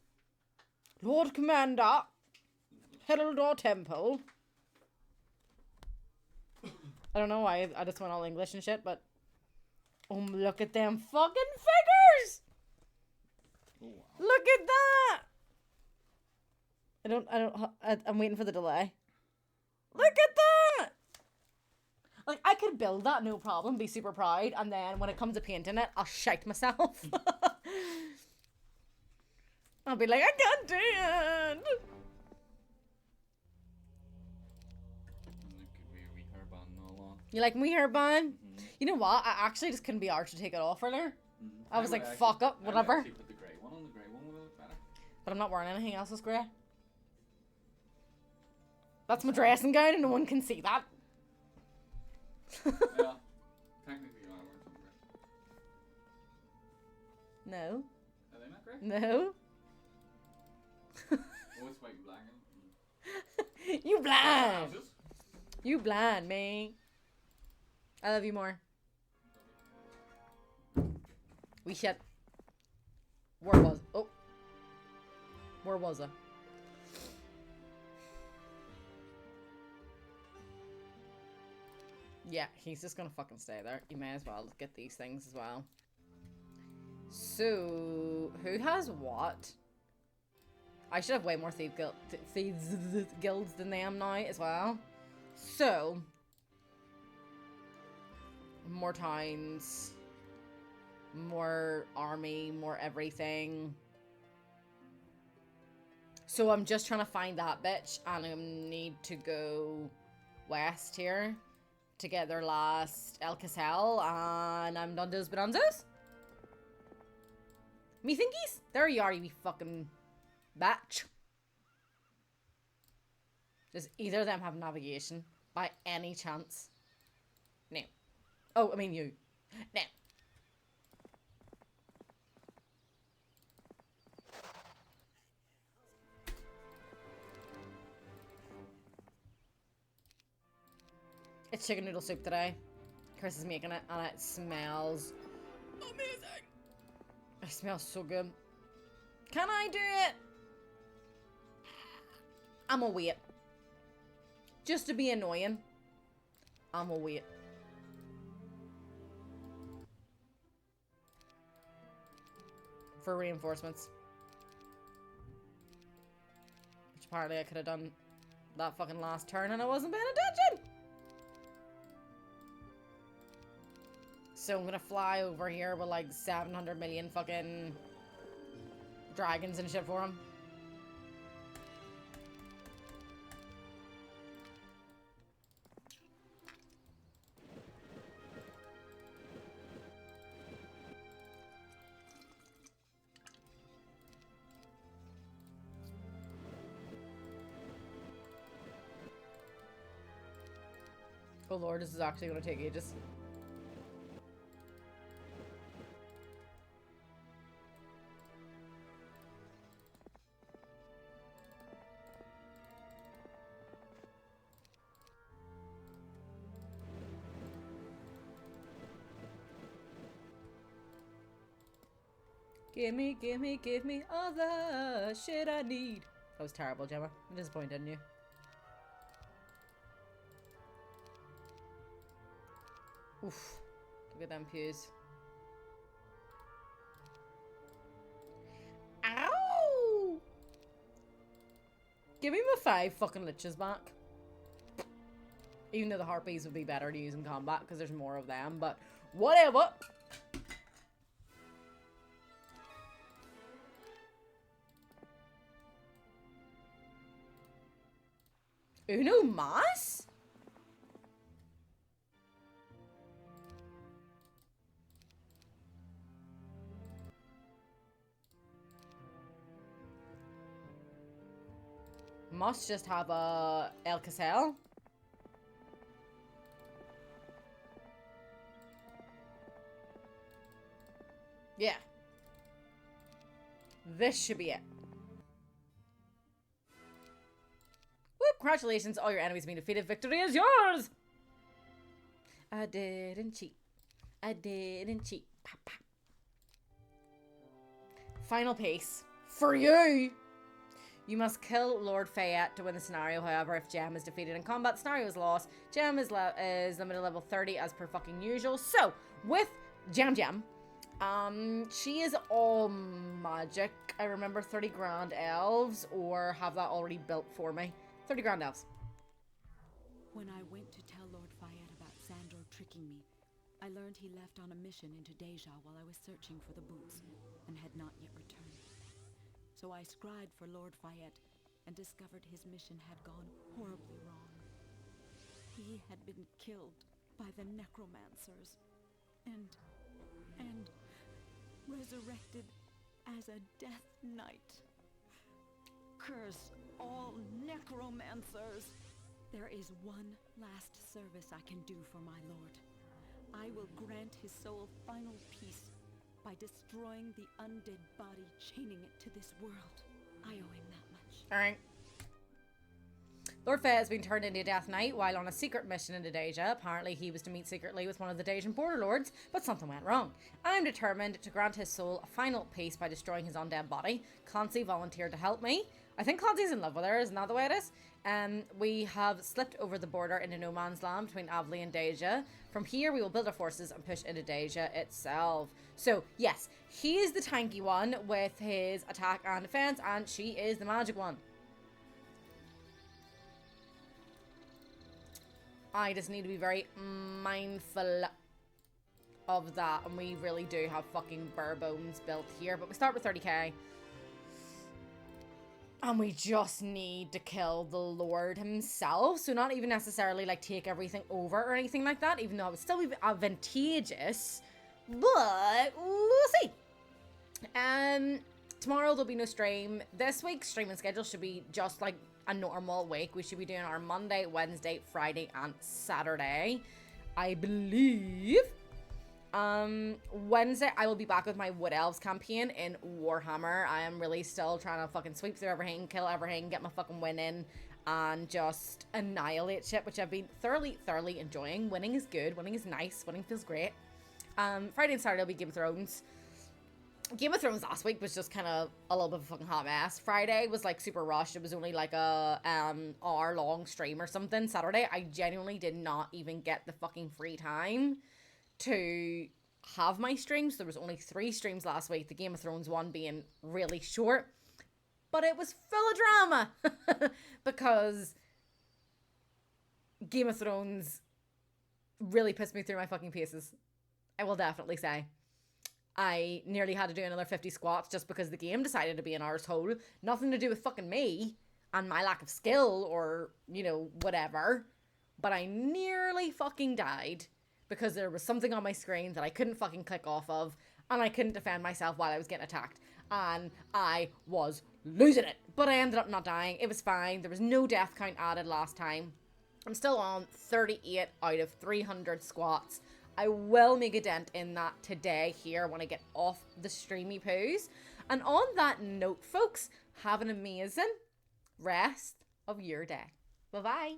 Lord Commander, Heraldor Temple. I don't know why I just went all English and shit, but... Oh, look at them fucking figures! Oh, wow. Look at that! I'm waiting for the delay. Look at that! Like, I could build that, no problem, be super proud, and then when it comes to painting it, I'll shite myself. I'll be like, I can't do it! And it could be a wee hairband and all on. You like me hairband? You know what? I actually just couldn't be arsed to take it off earlier. I was like, fuck up, whatever. I would actually put the grey one on. The grey one would look better. But I'm not wearing anything else that's grey. That's my dressing gown and no one can see that. Yeah. Technically you are wearing some grey. No. Are they not grey? No. Oh, it's white and black. You blind. Houses. You blind, me. I love you more. We shit. Where was? Oh. Where was I? Yeah, he's just gonna fucking stay there. You may as well get these things as well. So, who has what? I should have way more thieves guilds than them now as well. So, more towns, more army, more everything. So I'm just trying to find that bitch, and I need to go west here to get their last El Casal, and I'm done those bonanzas. Me thinkies? There you are, you fucking batch. Does either of them have navigation by any chance? No. Oh, I mean you. No. It's chicken noodle soup today. Chris is making it, and it smells amazing. It smells so good. Can I do it? I'm gonna wait. Just to be annoying, I'm gonna wait. For reinforcements. Which apparently I could have done that fucking last turn and I wasn't paying attention. So I'm gonna fly over here with like 700 million fucking dragons and shit for him. Oh lord, this is actually gonna take ages. Give me all the shit I need. That was terrible, Gemma. I'm disappointed in you. Oof. Look at them pews. Ow! Give me my 5 fucking liches back. Even though the harpies would be better to use in combat because there's more of them, but whatever. Uno mas? Must just have a El Casal. Yeah. This should be it. Congratulations, all your enemies have been defeated. Victory is yours! I didn't cheat. I didn't cheat. Pop, pop. Final piece. For you! You must kill Lord Fayette to win the scenario. However, if Gem is defeated in combat, the scenario is lost. Gem is limited level 30 as per fucking usual. So, with Gem, she is all magic. I remember 30 grand elves, or have that already built for me. 30 grand elves. When I went to tell Lord Fayette about Sandro tricking me, I learned he left on a mission into Deja while I was searching for the boots, and had not yet returned. So I scried for Lord Fayette, and discovered his mission had gone horribly wrong. He had been killed by the necromancers, and resurrected as a death knight. Curse all necromancers! There is one last service I can do for my lord. I will grant his soul final peace by destroying the undead body, chaining it to this world. I owe him that much. Alright. Lord Fay has been turned into a Death Knight while on a secret mission in Deja. Apparently he was to meet secretly with one of the Dejan border lords, but something went wrong. I'm determined to grant his soul a final peace by destroying his undead body. Clancy volunteered to help me. I think Clancy's in love with her, isn't that the way it is? We have slipped over the border into no man's land between Avley and Deja. From here we will build our forces and push into Deja itself. So yes, he is the tanky one with his attack and defense, and she is the magic one. I just need to be very mindful of that, and we really do have fucking bare bones built here, but we start with 30k. And we just need to kill the Lord himself, so not even necessarily like take everything over or anything like that, even though it would still be advantageous, but we'll see. Tomorrow there'll be no stream. This week's streaming schedule should be just like a normal week. We should be doing our Monday, Wednesday, Friday, and Saturday, I believe. Wednesday I will be back with my Wood Elves campaign in Warhammer. I am really still trying to fucking sweep through everything, kill everything, get my fucking win in, and just annihilate shit, which I've been thoroughly enjoying. Winning is good, winning is nice, winning feels great. Friday and Saturday will be Game of Thrones. Game of Thrones last week was just kind of a little bit of a fucking hot mess. Friday was like super rushed. It was only like a hour long stream or something. Saturday I genuinely did not even get the fucking free time to have my streams. There was only 3 streams last week, the Game of Thrones one being really short, but it was full of drama because Game of Thrones really pissed me through my fucking paces, I will definitely say. I nearly had to do another 50 squats just because the game decided to be an arsehole. Nothing to do with fucking me and my lack of skill or, you know, whatever. But I nearly fucking died because there was something on my screen that I couldn't fucking click off of, and I couldn't defend myself while I was getting attacked. And I was losing it. But I ended up not dying. It was fine. There was no death count added last time. I'm still on 38 out of 300 squats. I will make a dent in that today here when I get off the streamy poos. And on that note, folks, have an amazing rest of your day. Bye-bye.